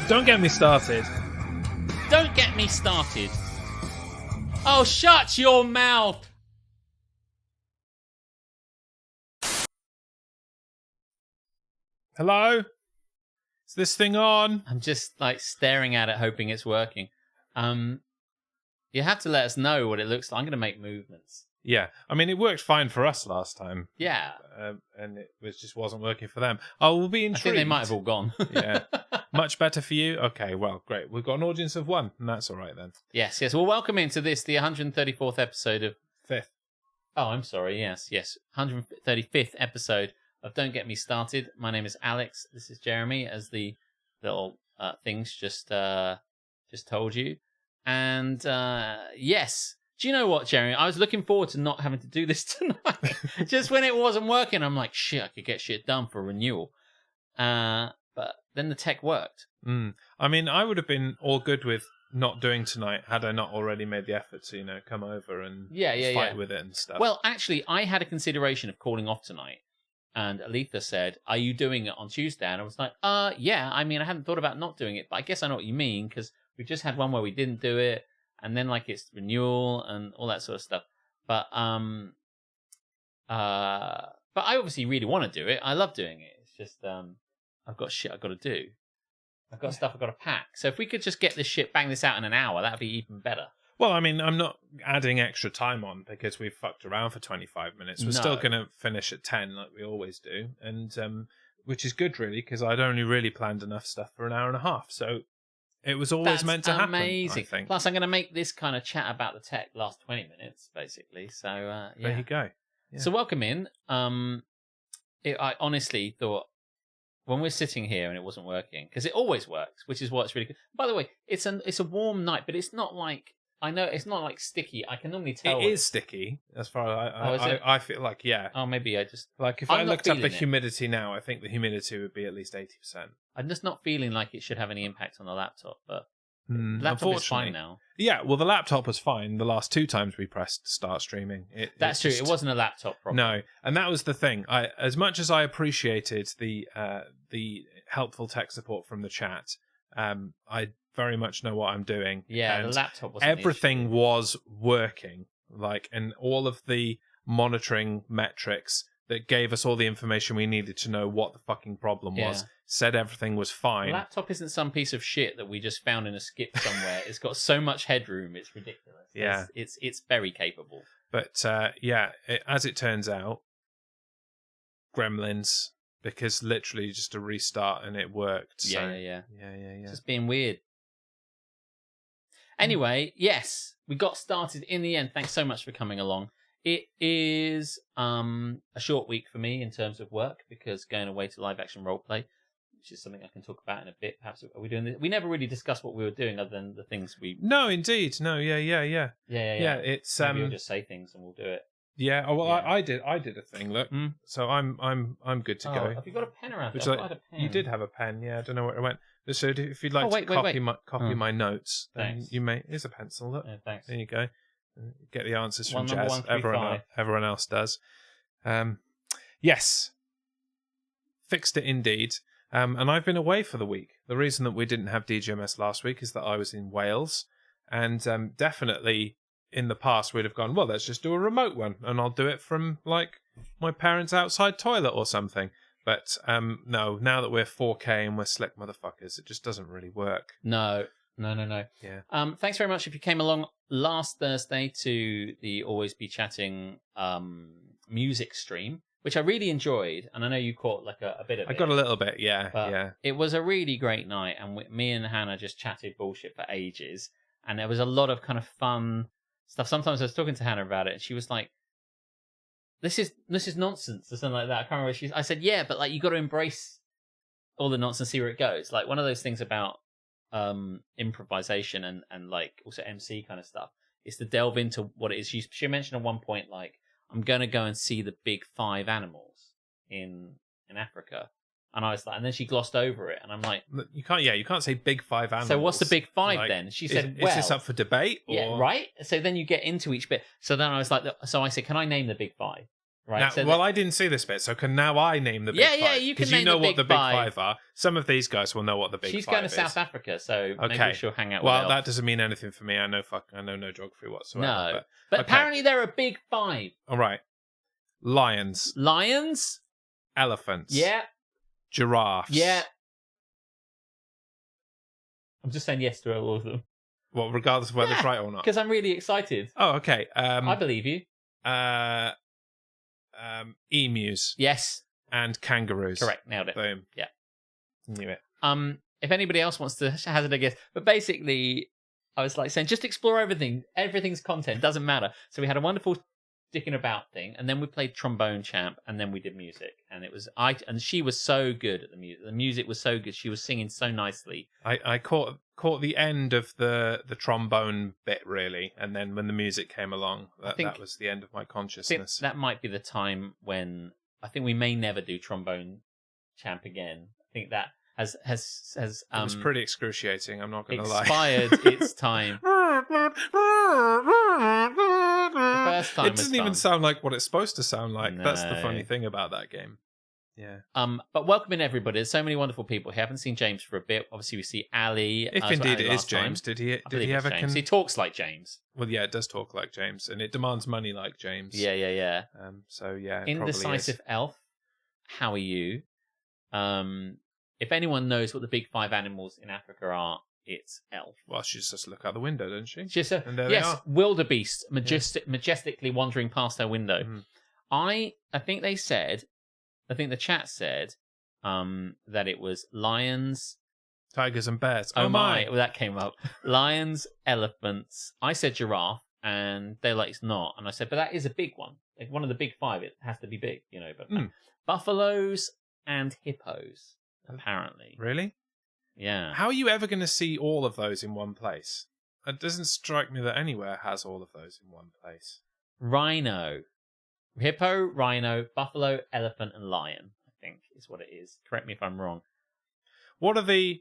Don't get me started. Don't get me started. Oh, shut your mouth. Hello? Is this thing on? I'm just like staring at it, hoping it's working. You have to let us know what it looks like. I'm going to make movements. Yeah, I mean, it worked fine for us last time. Yeah. And it just wasn't working for them. Oh, we'll be intrigued. I think they might have all gone. Yeah. Much better for you? Okay, well, great. We've got an audience of one, and that's all right then. Yes. Well, welcome into this, the 134th episode of... Fifth. Oh, I'm sorry. Yes. 135th episode of Don't Get Me Started. My name is Alex. This is Jeremy, as the little things just told you. And yes... Do you know what, Jeremy? I was looking forward to not having to do this tonight. Just when it wasn't working, I'm like, shit, I could get shit done for renewal. But then the tech worked. I mean, I would have been all good with not doing tonight had I not already made the effort to, come over and fight with it and stuff. Well, actually, I had a consideration of calling off tonight. And Aletha said, are you doing it on Tuesday? And I was like, yeah. I mean, I hadn't thought about not doing it, but I guess I know what you mean, because we've just had one where we didn't do it. And then, it's renewal and all that sort of stuff. But I obviously really want to do it. I love doing it. It's just, I've got shit I've got to do. I've got stuff I've got to pack. So if we could just get this shit, bang this out in an hour, that'd be even better. Well, I mean, I'm not adding extra time on because we've fucked around for 25 minutes. We're still going to finish at 10 like we always do. And, which is good, really, because I'd only really planned enough stuff for an hour and a half. So... It was always meant to happen. Amazing. I think. Plus, I'm going to make this kind of chat about the tech last 20 minutes, basically. So, yeah. There you go. Yeah. So, welcome in. I honestly thought when we're sitting here and it wasn't working, because it always works, which is what's really good. By the way, it's a warm night, but it's not like I know it's not like sticky. I can normally tell it is sticky as far as I feel like Oh, maybe I just if I looked up the humidity now, I think the humidity would be at least 80%. I'm just not feeling like it should have any impact on the laptop, but the laptop is fine now. Yeah, well, the laptop was fine the last two times we pressed start streaming. That's true. It wasn't a laptop problem. No, and that was the thing. As much as I appreciated the helpful tech support from the chat, I very much know what I'm doing. Yeah, and the laptop wasn't everything was working, and all of the monitoring metrics that gave us all the information we needed to know what the fucking problem was, said everything was fine. The laptop isn't some piece of shit that we just found in a skip somewhere. It's got so much headroom, it's ridiculous. Yeah. It's very capable. But, as it turns out, Gremlins, because literally just a restart and it worked. Yeah. It's just being weird. Anyway, yes, we got started in the end. Thanks so much for coming along. It is a short week for me in terms of work because going away to live action roleplay, which is something I can talk about in a bit. Perhaps are we doing this? We never really discussed what we were doing other than the things we. No, indeed, no, yeah. Yeah. It's maybe we'll just say things and we'll do it. Yeah. Oh, well, I did a thing. Look, so I'm good to go. Have you got a pen around? I had a pen. You did have a pen. Yeah, I don't know where it went. So if you'd like to copy my notes, then you may. Here's a pencil. Look, thanks. There you go. Get the answers from Jez. Everyone else does. Yes. Fixed it indeed. And I've been away for the week. The reason that we didn't have DGMS last week is that I was in Wales. And definitely in the past we'd have gone, well, let's just do a remote one. And I'll do it from my parents' outside toilet or something. But no, now that we're 4K and we're slick motherfuckers, it just doesn't really work. No. Yeah. Thanks very much if you came along last Thursday to the Always Be Chatting music stream, which I really enjoyed, and I know you caught a bit of it. I got a little bit, yeah. It was a really great night, and me and Hannah just chatted bullshit for ages, and there was a lot of kind of fun stuff. Sometimes I was talking to Hannah about it, and she was like, "This is nonsense," or something like that. I can't remember. I said, "Yeah, but you got to embrace all the nonsense, see where it goes." Like one of those things about improvisation and also MC kind of stuff is to delve into what it is. She mentioned at one point I'm gonna go and see the big 5 animals in Africa, and I was like, and then she glossed over it, and I'm like, you can't say big 5 animals. So what's the big 5 then? She said, is this up for debate? Or? Yeah, right. So then you get into each bit. So then I was like, so I said, can I name the big 5? Right. Now, so well, I didn't see this bit, so can now I name the big five? Yeah, you can because name you know the what the big big five. five are. Some of these guys will know what the big she's five going to is. South Africa, so Okay. maybe she'll hang out with Well, Elf. that doesn't mean anything for me. I know no geography whatsoever. No. But okay. apparently there are big five. All right. Lions. Lions. Elephants. Yeah. Giraffes. Yeah. I'm just saying yes to all of them. Well, regardless of whether it's right or not. Because I'm really excited. Oh, okay. I believe you. Emus. Yes. And kangaroos. Correct. Nailed it. Boom. Yeah. Knew it. If anybody else wants to hazard a guess, but basically, I was like saying, just explore everything. Everything's content. Doesn't matter. So we had a wonderful sticking about thing, and then we played trombone champ, and then we did music, and it was and she was so good at the music. The music was so good. She was singing so nicely. I caught the end of the trombone bit really, and then when the music came along, that was the end of my consciousness. That might be the time when I think we may never do trombone champ again. I think that has it was pretty excruciating. I'm not going to lie. Expired its time. The first time it doesn't even sound like what it's supposed to sound like. No. That's the funny thing about that game. Yeah. But welcoming everybody. There's so many wonderful people. We haven't seen James for a bit. Obviously, we see Ali. If indeed it is James, did he ever? He talks like James. Well, yeah, it does talk like James, and it demands money like James. Yeah. So yeah, Indecisive Elf. How are you? If anyone knows what the big five animals in Africa are, it's Elf. Well, she just look out the window, doesn't she? And there they are. Wildebeest, majestically wandering past her window. Mm. I think they said. I think the chat said that it was lions, tigers, and bears. Oh my! Well, that came up. Lions, elephants. I said giraffe, and they're like, it's not. And I said, but that is a big one. Like one of the big five. It has to be big, you know. But buffaloes and hippos, apparently. Really? Yeah. How are you ever going to see all of those in one place? It doesn't strike me that anywhere has all of those in one place. Rhino. Hippo, rhino, buffalo, elephant, and lion, I think is what it is. Correct me if I'm wrong. What are the,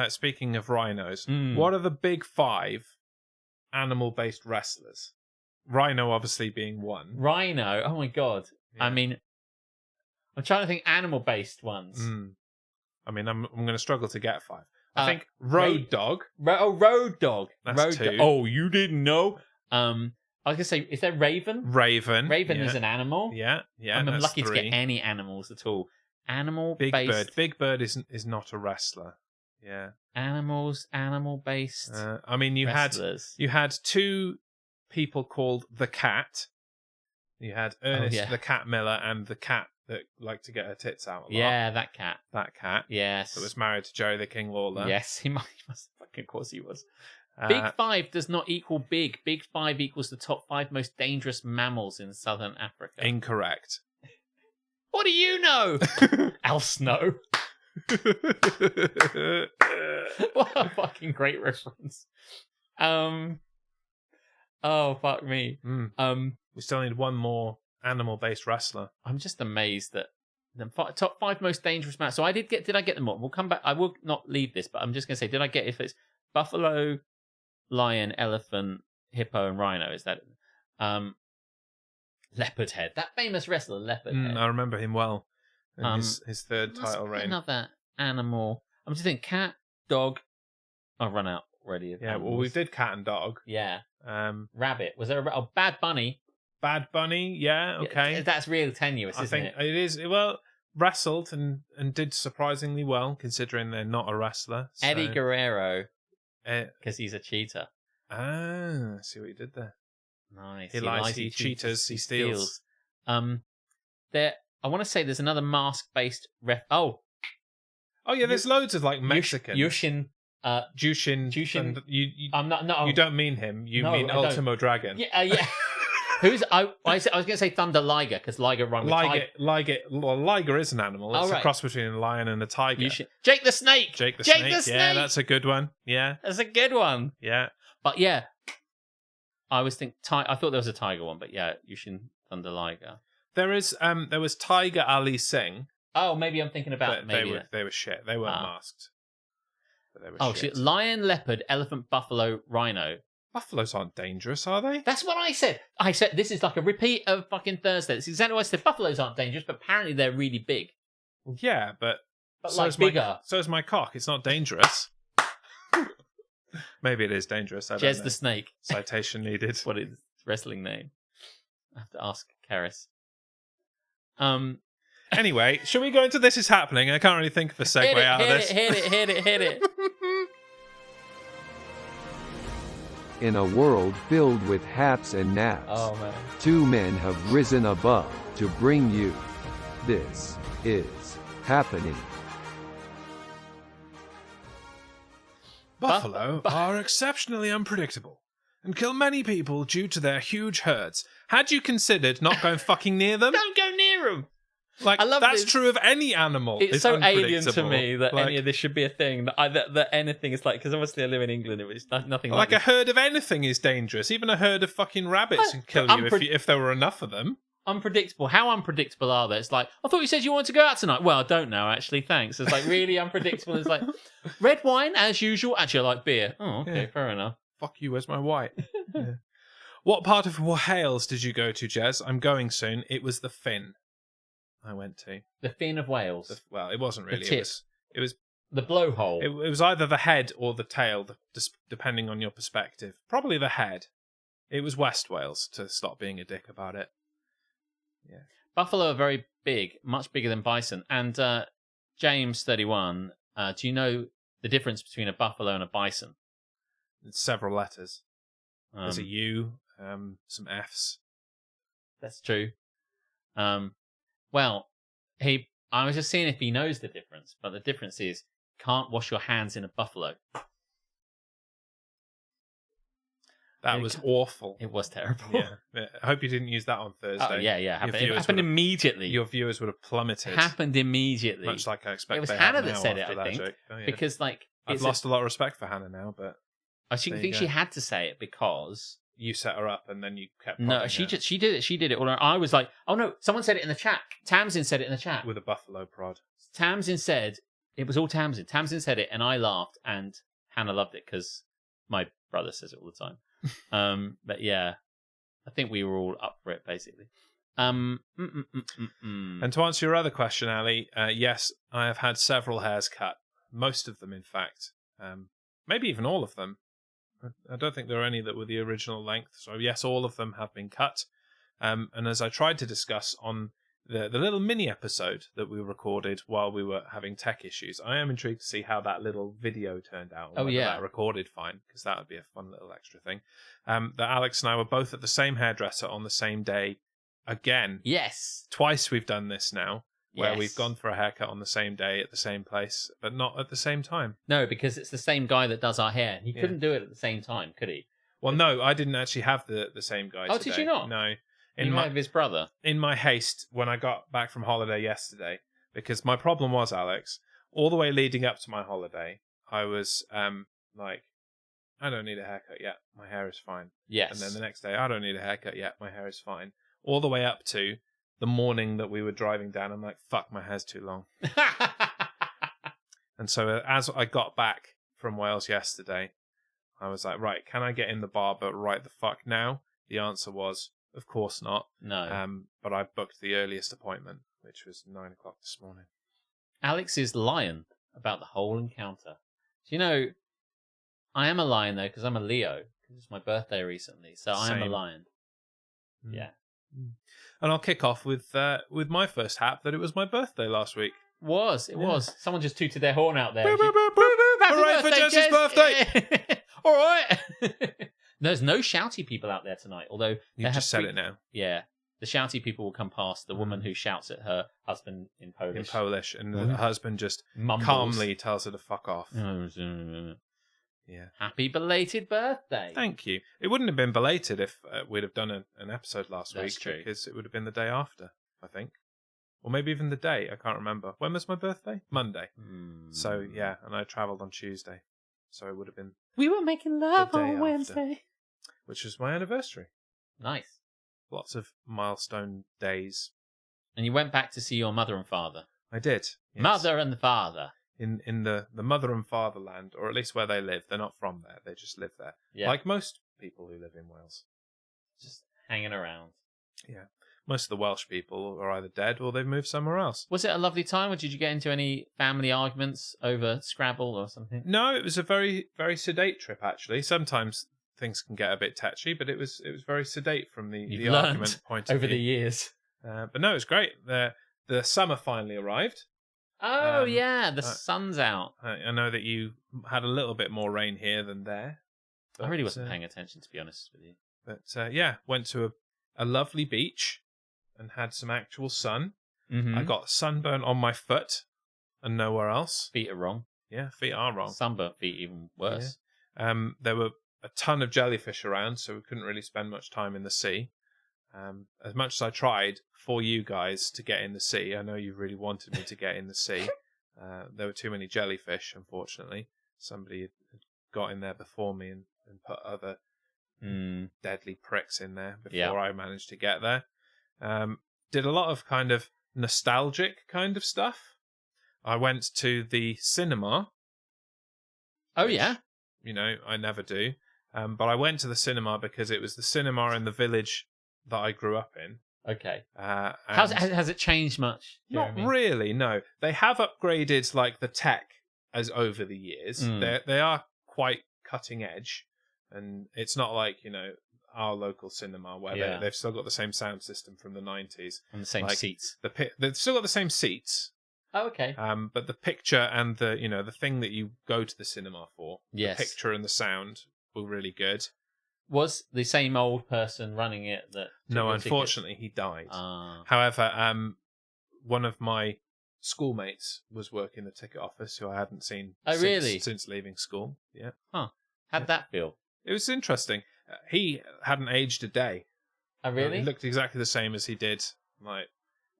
speaking of rhinos, what are the big five animal-based wrestlers? Rhino obviously being one. Rhino, oh my god. Yeah. I mean, I'm trying to think animal-based ones. I mean, I'm going to struggle to get five. I think Road Dog. Road Dog. That's two. Oh, you didn't know? I was going to say, is there Raven? Raven is an animal. Yeah. I'm lucky to get any animals at all. Big Bird. Big Bird is not a wrestler. Yeah. Animal-based. I mean, you wrestlers. had two people called the Cat. You had Ernest the Cat Miller and the cat that liked to get her tits out a lot. Yeah, that cat. That cat. Yes. That was married to Jerry the King Lawler. Yes, he must. Of course, he was. Big five does not equal big. Big five equals the top 5 most dangerous mammals in southern Africa. Incorrect. What do you know? Al Snow. What a fucking great reference. Oh, fuck me. We still need one more animal-based wrestler. I'm just amazed that the top 5 most dangerous mammals. So did I get them all? We'll come back. I will not leave this, but I'm just going to say, did I get if it's buffalo, lion, elephant, hippo, and rhino? Is that Leopard Head? That famous wrestler, Leopard Head. I remember him well. In his third title reign. Another animal. I'm just thinking cat, dog. I've run out already. Yeah, well, we did cat and dog. Yeah. Rabbit. Was there a Bad Bunny? Bad Bunny. Yeah. Okay. That's real tenuous, isn't it? I think it is. Well, wrestled and did surprisingly well considering they're not a wrestler. So. Eddie Guerrero. Because he's a cheater. Ah, see what you did there. Nice. He lies, he cheats, he steals. I want to say there's another mask-based Oh yeah, there's loads of like Mexican. Jushin. Jushin. I'm not. No. You don't mean him. You mean Ultimo Dragon. Yeah. I was going to say Thunder Liger because Liger rhymed with tiger. Liger is an animal. It's a cross between a lion and a tiger. Jake the Snake. Jake the Snake. Yeah, that's a good one. Yeah, that's a good one. Yeah, but yeah, I was I thought there was a tiger one, but yeah, Jushin Thunder Liger. There was Tiger Ali Singh. Oh, maybe I'm thinking about they were shit. They weren't masked. But they were shit. Lion, leopard, elephant, buffalo, rhino. Buffaloes aren't dangerous, are they? That's what I said. I said this is like a repeat of fucking Thursday. That's exactly what I said. Buffaloes aren't dangerous, but apparently they're really big. Well, yeah, but But so like is bigger. so is my cock. It's not dangerous. Maybe it is dangerous. I don't Jez know. the snake. Citation needed. What is wrestling name? I have to ask Karis. Anyway, shall we go into This Is Happening? I can't really think of a segue out of this. Hit it. In a world filled with haps and naps, Oh, man. two men have risen above to bring you This Is Happening. Buffalo are exceptionally unpredictable and kill many people due to their huge herds. Had you considered not going fucking near them? Don't go near them. Like, I love that's this. true of any animal. It's so alien to unpredictable. me that Like, any of this should be a thing. That anything is like, because obviously I live in England, it's nothing like like a this. herd of anything is dangerous. Even a herd of fucking rabbits But- would kill but you if there were enough of them. Unpredictable. How unpredictable are they? It's like, I thought you said you wanted to go out tonight. Well, I don't know, actually. Thanks. It's like really unpredictable. It's like red wine as usual. Actually, I like beer. Oh, okay, Yeah. fair enough. Fuck you, where's my white? Yeah. What part of Wales did you go to, Jez? I'm going soon. It was the Fin I went to. The fin of Wales. Well, it wasn't really. tip. It was The blowhole. It was either the head or the tail, depending on your perspective. Probably the head. It was West Wales, to stop being a dick about it. Yeah. Buffalo are very big, much bigger than bison. And James 31, do you know the difference between a buffalo and a bison? It's several letters. There's a U, some Fs. That's true. Well, I was just seeing if he knows the difference, but the difference is can't wash your hands in a buffalo. That was awful. It was terrible. Yeah. I hope you didn't use that on Thursday. Oh, yeah. Your It viewers happened would have- immediately. Your viewers would have plummeted. It happened immediately. Much like I expect It was they Hannah have that now said it, after I that think. joke. Oh, yeah. Because, like, I've lost a lot of respect for Hannah now, but I there you think go. she had to say it because you set her up and then you kept no, prodding her she did it. She did it. Or I was like, oh no, someone said it in the chat. Tamsin said it in the chat. with a buffalo prod. Tamsin said it was all Tamsin. Tamsin said it, and I laughed, and Hannah loved it because my brother says it all the time. But yeah, I think we were all up for it basically. And to answer your other question, Ali, yes, I have had several hairs cut. Most of them, in fact. Maybe even all of them. I don't think there are any that were the original length. So yes, all of them have been cut. And as I tried to discuss on the little mini episode that we recorded while we were having tech issues, I am intrigued to see how that little video turned out. Oh, whether yeah. that recorded fine, because that would be a fun little extra thing. That Alex and I were both at the same hairdresser on the same day again. Yes. Twice we've done this now, where Yes. we've gone for a haircut on the same day at the same place, but not at the same time. No, because it's the same guy that does our hair. He Yeah. couldn't do it at the same time, could he? Well, no, I didn't actually have the same guy Oh, today. did you not? No. You might have his brother. In my haste, when I got back from holiday yesterday, because my problem was, Alex, all the way leading up to my holiday, I was like, I don't need a haircut yet. My hair is fine. Yes. And then the next day, I don't need a haircut yet. My hair is fine. All the way up to the morning that we were driving down, I'm like, fuck, my hair's too long. And so as I got back from Wales yesterday, I was like, right, can I get in the barber right the fuck now? The answer was, of course not. No. But I booked the earliest appointment, which was 9 o'clock this morning. Alex is lying about the whole encounter. Do you know, I am a lion though, because I'm a Leo. Because it's my birthday recently, so I am a Same. lion. Mm. Yeah. And I'll kick off with my first hap that it was my birthday last week. It was. Someone just tooted their horn out there. Boop, boop, boop, boop. Happy Hooray for birthday, Jess's Jez. birthday! All right. There's no shouty people out there tonight, although You just said it now. Yeah. The shouty people will come past the woman who shouts at her husband in Polish. In Polish, and the husband just Mumbles. calmly tells her to fuck off. Yeah. Yeah. Happy belated birthday. Thank you. It wouldn't have been belated if we'd have done an episode last That's week, true. because it would have been the day after, I think. Or maybe even the day, I can't remember. When was my birthday? Monday. So, yeah, and I travelled on Tuesday. So it would have been, We were making love The day on after. Wednesday. which was my anniversary. Nice. Lots of milestone days. And you went back to see your mother and father. I did. Yes. Mother and father. In the mother and fatherland, or at least where they live. They're not from there. They just live there. Yeah. Like most people who live in Wales. Just hanging around. Yeah. Most of the Welsh people are either dead or they've moved somewhere else. Was it a lovely time, or did you get into any family arguments over Scrabble or something? No, it was a very, very sedate trip, actually. Sometimes things can get a bit touchy, but it was very sedate from the argument point of over view. the years. But no, it was great. The summer finally arrived. Oh, yeah, the sun's out. I know that you had a little bit more rain here than there. I really wasn't paying attention, to be honest with you. But yeah, went to a lovely beach and had some actual sun. Mm-hmm. I got sunburn on my foot and nowhere else. Feet are wrong. Yeah, feet are wrong. Sunburnt feet even worse. Yeah. There were a ton of jellyfish around, so we couldn't really spend much time in the sea. As much as I tried for you guys to get in the sea, I know you really wanted me to get in the sea. There were too many jellyfish, unfortunately. Somebody had got in there before me and put other deadly pricks in there before I managed to get there. Did a lot of kind of nostalgic kind of stuff. I went to the cinema. Oh, which, yeah? You know, I never do. But I went to the cinema because it was the cinema in the village that I grew up in. Okay. Has it changed much? Not really, no. They have upgraded like the tech as over the years. They are quite cutting edge, and it's not like, you know, our local cinema where they've still got the same sound system from the 90s and the same seats. They've still got the same seats. Oh, okay. But the picture and the thing that you go to the cinema for, yes, the picture and the sound were really good. Was the same old person running it that? No, unfortunately, he died. Ah. However, one of my schoolmates was working the ticket office, who I hadn't seen since leaving school. Yeah. Huh. How'd that feel? It was interesting. He hadn't aged a day. Oh, really? He looked exactly the same as he did, like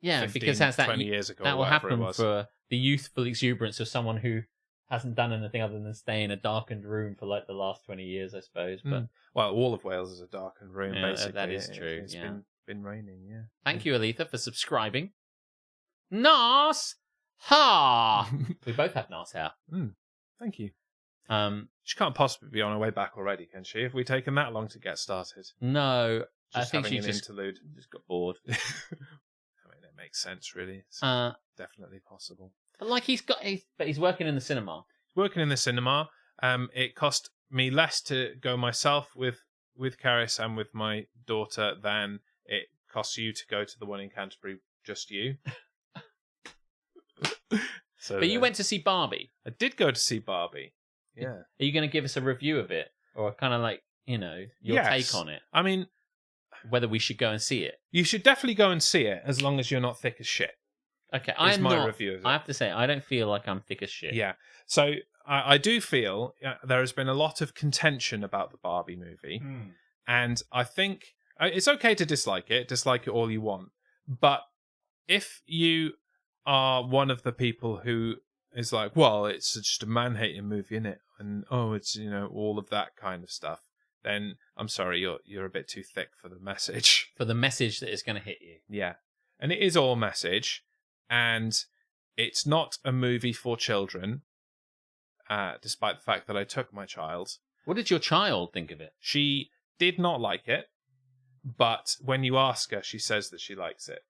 15, because that's 20 years ago. That will happen it was. for the youthful exuberance of someone who hasn't done anything other than stay in a darkened room for like the last 20 years, I suppose. But well, all of Wales is a darkened room, basically. That is true. It's been raining, yeah. Thank you, Aletha, for subscribing. Nas ha. We both have Nas hair. Thank you. She can't possibly be on her way back already, can she? Have we taken that long to get started? No, I think she just got bored. I mean, it makes sense, really. It's definitely possible. But like he's working in the cinema. Working in the cinema. It cost me less to go myself with Caris and with my daughter than it costs you to go to the one in Canterbury, just you. But you went to see Barbie. I did go to see Barbie. Yeah. Are you going to give us a review of it, or kind of like, you know, your take on it? I mean, whether we should go and see it. You should definitely go and see it, as long as you're not thick as shit. Okay, review of it. I have to say, I don't feel like I'm thick as shit. Yeah. So I do feel there has been a lot of contention about the Barbie movie, and I think it's okay to dislike it all you want, but if you are one of the people who is like, well, it's just a man-hating movie, innit? And it's, you know, all of that kind of stuff, then I'm sorry, you're a bit too thick for the message. For the message that is going to hit you. Yeah. And it is all message, and it's not a movie for children, despite the fact that I took my child. What did your child think of it? She did not like it, but when you ask her, she says that she likes it.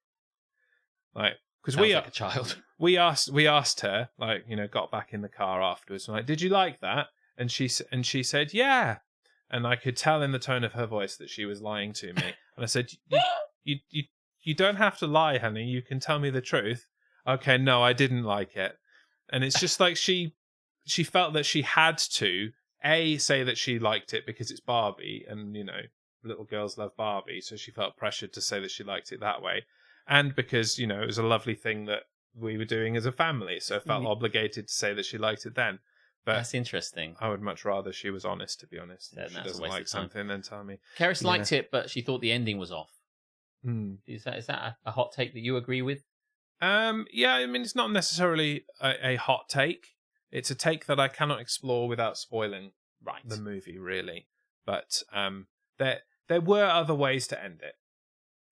Like, because like a child. We asked her, like, you know, got back in the car afterwards, and like, did you like that? And she said, yeah. And I could tell in the tone of her voice that she was lying to me. And I said, you don't have to lie, honey. You can tell me the truth. Okay, no, I didn't like it. And it's just like she felt that she had to say that she liked it because it's Barbie, and, you know, little girls love Barbie, so she felt pressured to say that she liked it that way. And because, you know, it was a lovely thing that we were doing as a family, so I felt obligated to say that she liked it then. But that's interesting. I would much rather she was honest, to be honest. Yeah, if she doesn't like something, then tell me. Karis liked it, but she thought the ending was off. Is that a hot take that you agree with? Yeah, I mean, it's not necessarily a hot take. It's a take that I cannot explore without spoiling the movie, really. But there were other ways to end it,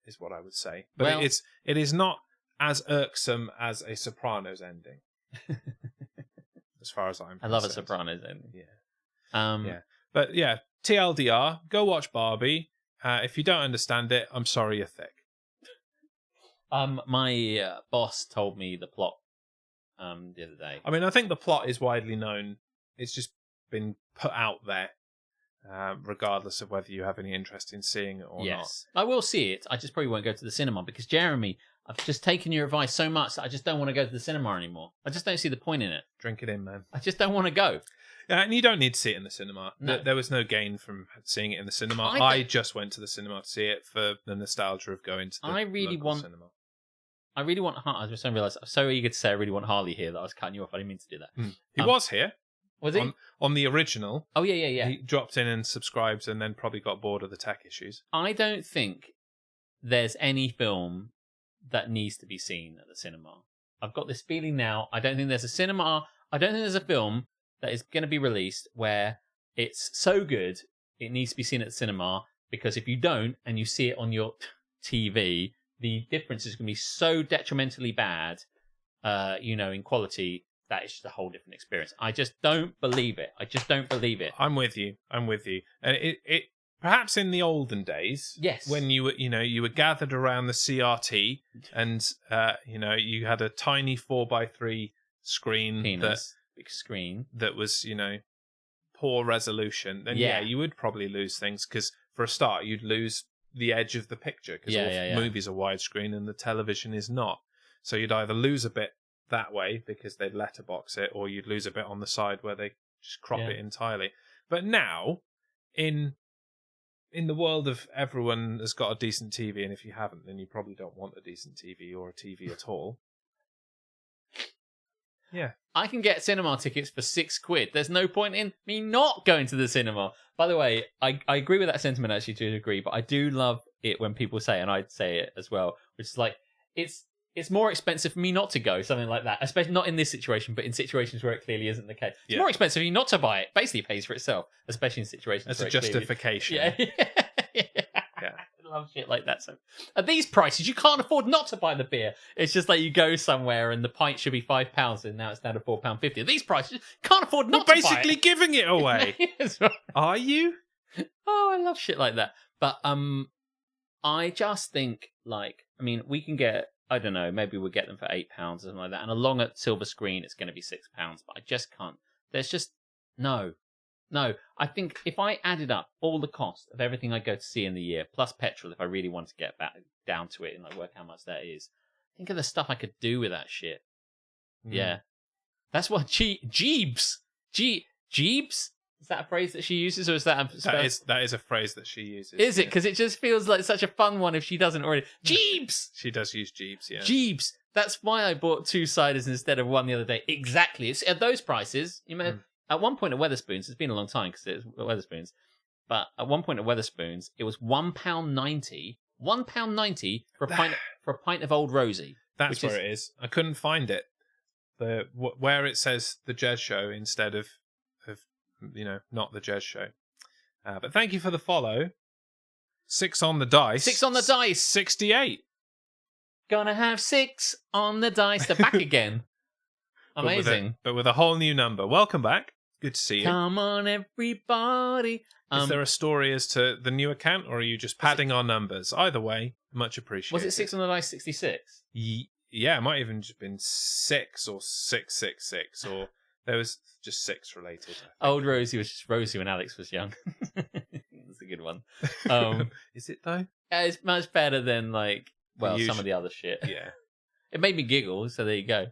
is what I would say. But it is not as irksome as a Sopranos ending. As far as I'm concerned. I love a Sopranos ending. Yeah. But yeah, TLDR, go watch Barbie. If you don't understand it, I'm sorry you're thick. My boss told me the plot the other day. I mean, I think the plot is widely known. It's just been put out there, regardless of whether you have any interest in seeing it or not. I will see it. I just probably won't go to the cinema because, Jeremy, I've just taken your advice so much that I just don't want to go to the cinema anymore. I just don't see the point in it. Drink it in, man. I just don't want to go. And you don't need to see it in the cinema. No. There was no gain from seeing it in the cinema. I just went to the cinema to see it for the nostalgia of going to the local cinema. I really want... I just don't realise. I'm so eager to say I really want Harley here that I was cutting you off. I didn't mean to do that. He was here. Was he? On the original. Oh, yeah. He dropped in and subscribed and then probably got bored of the tech issues. I don't think there's any film that needs to be seen at the cinema. I've got this feeling now. I don't think there's a film that is going to be released where it's so good it needs to be seen at the cinema, because if you don't and you see it on your TV, the difference is going to be so detrimentally bad, in quality, that it's just a whole different experience. I just don't believe it. I'm with you. And it perhaps in the olden days, yes, when you were gathered around the CRT and you had a tiny 4x3 screen, big screen that was poor resolution, then you would probably lose things, because for a start you'd lose the edge of the picture, because movies are widescreen and the television is not. So you'd either lose a bit that way because they'd letterbox it, or you'd lose a bit on the side where they just crop it entirely. But now, in the world of everyone has got a decent TV, and if you haven't, then you probably don't want a decent TV or a TV at all. Yeah. I can get cinema tickets for £6. There's no point in me not going to the cinema. By the way, I agree with that sentiment actually to a degree, but I do love it when people say, and I'd say it as well, which is like, it's more expensive for me not to go, something like that. Especially not in this situation, but in situations where it clearly isn't the case. It's more expensive for you not to buy it. Basically, it pays for itself, especially in situations That's where a justification. Yeah. I love shit like that. So at these prices, you can't afford not to buy the beer. It's just like you go somewhere and the pint should be £5 and now it's down to £4.50. At these prices, you can't afford not to buy it. We're basically giving it away. Yes, right. Are you? Oh, I love shit like that. But I just think, we can get, I don't know, maybe we'll get them for £8 or something like that. And along at silver screen, it's going to be £6. But I just can't. There's just no. I think if I added up all the cost of everything I go to see in the year, plus petrol, if I really want to get back down to it and work how much that is, think of the stuff I could do with that shit. Yeah. That's what Jeebs? Jeebs? Is that a phrase that she uses, or is that that is a phrase that she uses? Is it? Because it just feels like such a fun one if she doesn't already. Jeebs! She does use Jeebs, yeah. Jeebs! That's why I bought 2 ciders instead of one the other day. Exactly. It's at those prices. At one point at Wetherspoons, it's been a long time because it was Wetherspoons, but at one point at Wetherspoons, it was £1.90. £1.90 for a pint of Old Rosie. That's where it is. I couldn't find it. Where it says the Jez Show instead of not the Jez Show. But thank you for the follow. 6 on the dice. 6 on the dice. 68. Gonna have 6 on the dice. They're back again. Amazing. But with a whole new number. Welcome back. Good to see you. Come on, everybody. Is there a story as to the new account, or are you just padding our numbers? Either way, much appreciated. Was it 6 on the dice 66? Yeah, it might have even just been 6 or 666, or there was just 6 related. Old Rosie was just Rosie when Alex was young. That's a good one. Is it though? It's much better than some of the other shit. Yeah. It made me giggle, so there you go.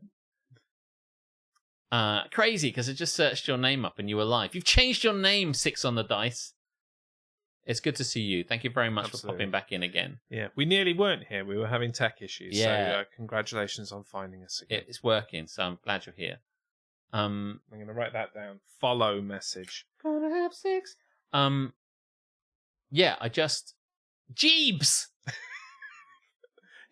Crazy, because I just searched your name up and you were live. You've changed your name, 6 on the dice. It's good to see you. Thank you very much for popping back in again. Yeah, we nearly weren't here. We were having tech issues. Yeah. So congratulations on finding us again. It's working, so I'm glad you're here. I'm going to write that down. Follow message. Gonna have 6. Yeah, I just... Jeebs!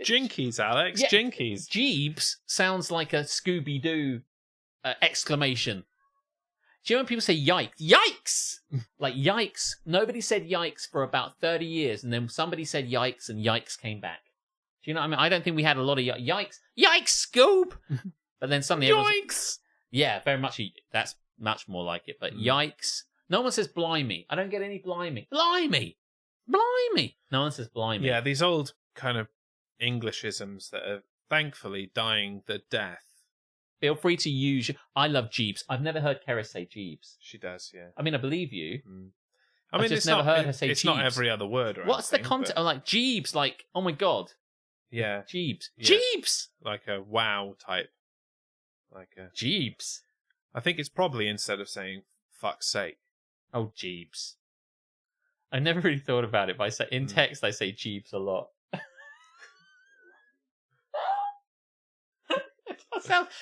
Jinkies, Alex. Yeah. Jinkies. Jeebs sounds like a Scooby-Doo exclamation. Do you know when people say yikes? Yikes! Like yikes. Nobody said yikes for about 30 years, and then somebody said yikes, and yikes came back. Do you know what I mean? I don't think we had a lot of yikes. Yikes, Scoob! But then suddenly... Yikes! Yeah, very much. That's much more like it. But yikes, No one says blimey. I don't get any blimey. Blimey! Blimey! No one says blimey. Yeah, these old kind of Englishisms that are thankfully dying the death. Feel free to use... I love Jeeps. I've never heard Keris say Jeeps. She does, yeah. I mean, I believe you. I mean, just it's never not, heard her say it's not Jeeps. every other word or What's the anything, content? but- I'm like, Jeeps, like, oh my God. Yeah. Jeeps. Yeah. Jeeps! Like a wow type. Like a... Jeeps. I think it's probably instead of saying fuck's sake. Oh, Jeeps. I never really thought about it, but in text I say Jeeps a lot.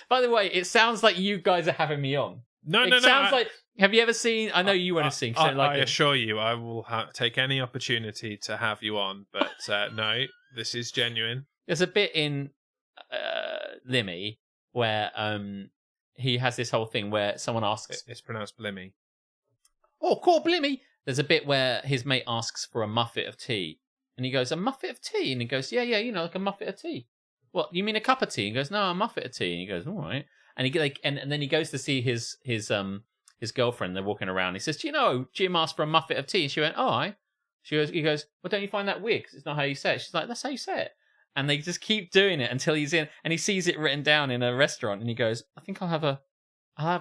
By the way, it sounds like you guys are having me on. No. It sounds like... Have you ever seen... I know you want to sing. I assure you, I will take any opportunity to have you on, but no, this is genuine. There's a bit in Limmy where he has this whole thing where someone asks... It's pronounced Blimmy. Oh, cool, Blimmy! There's a bit where his mate asks for a muffet of tea. And he goes, a muffet of tea? And he goes, yeah, like a muffet of tea. What, you mean a cup of tea? And he goes, no, a muffet of tea. And he goes, all right. And and then he goes to see his girlfriend. They're walking around. He says, do you know, Jim asked for a muffet of tea. And she went, oh, I. He goes, well, don't you find that weird? 'Cause it's not how you say it. She's like, that's how you say it. And they just keep doing it until he's in, and he sees it written down in a restaurant. And he goes, I think I'll have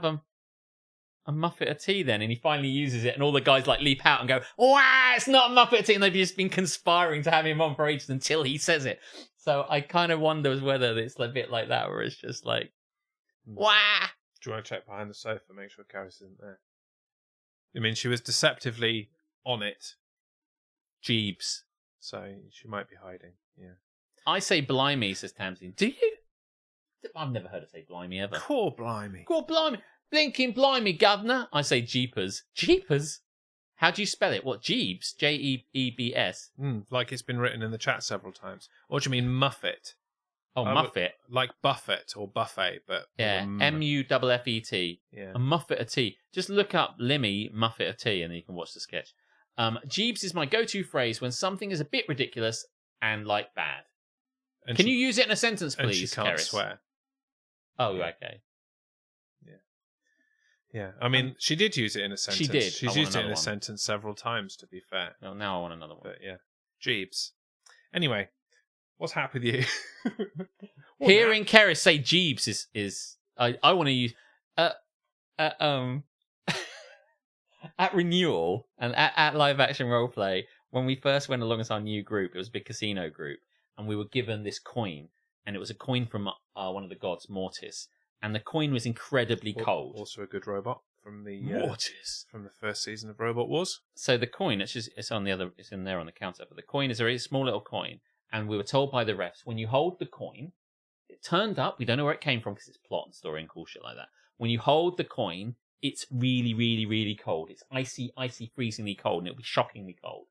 a muffet of tea then. And he finally uses it. And all the guys like leap out and go, wow, it's not a muffet of tea. And they've just been conspiring to have him on for ages until he says it. So I kind of wonder whether it's a bit like that, where it's just like, wah. Do you want to check behind the sofa, make sure Karis isn't there? I mean, she was deceptively on it, Jeeps. so she might be hiding. Yeah. I say blimey, says Tamsin. Do you? I've never heard her say blimey ever. Cool, blimey. Cool, blimey. Blinking blimey, governor. I say jeepers. Jeepers? How do you spell it? What, Jeebs? Jeebs? Like it's been written in the chat several times. Or do you mean muffet? Oh, muffet. Like buffet or buffet, but... Yeah, Muffet. Yeah. A muffet of tea. Just look up Limmy muffet of tea and then you can watch the sketch. Jeebs is my go-to phrase when something is a bit ridiculous and like bad. And Can you use it in a sentence, please, And she can't Keris? swear. Oh, okay. Yeah, I mean, she did use it in a sentence. She did. She's I want used it in another a one. sentence several times, to be fair. Well, now I want another one. But yeah, Jeebs. Anyway, what's happened with you? Hearing Keris say Jeebs is I want to use at renewal and at live action roleplay, when we first went along as our new group, it was a big casino group, and we were given this coin, and it was a coin from one of the gods, Mortis, and the coin was incredibly cold. Also a good robot from the Mortis. from the first season of Robot Wars. So the coin, it's in there on the counter, but the coin is a very small little coin, and we were told by the refs, when you hold the coin, it turned up, we don't know where it came from because it's plot and story and cool shit like that. When you hold the coin, it's really, really, really cold. It's icy, freezingly cold, and it'll be shockingly cold.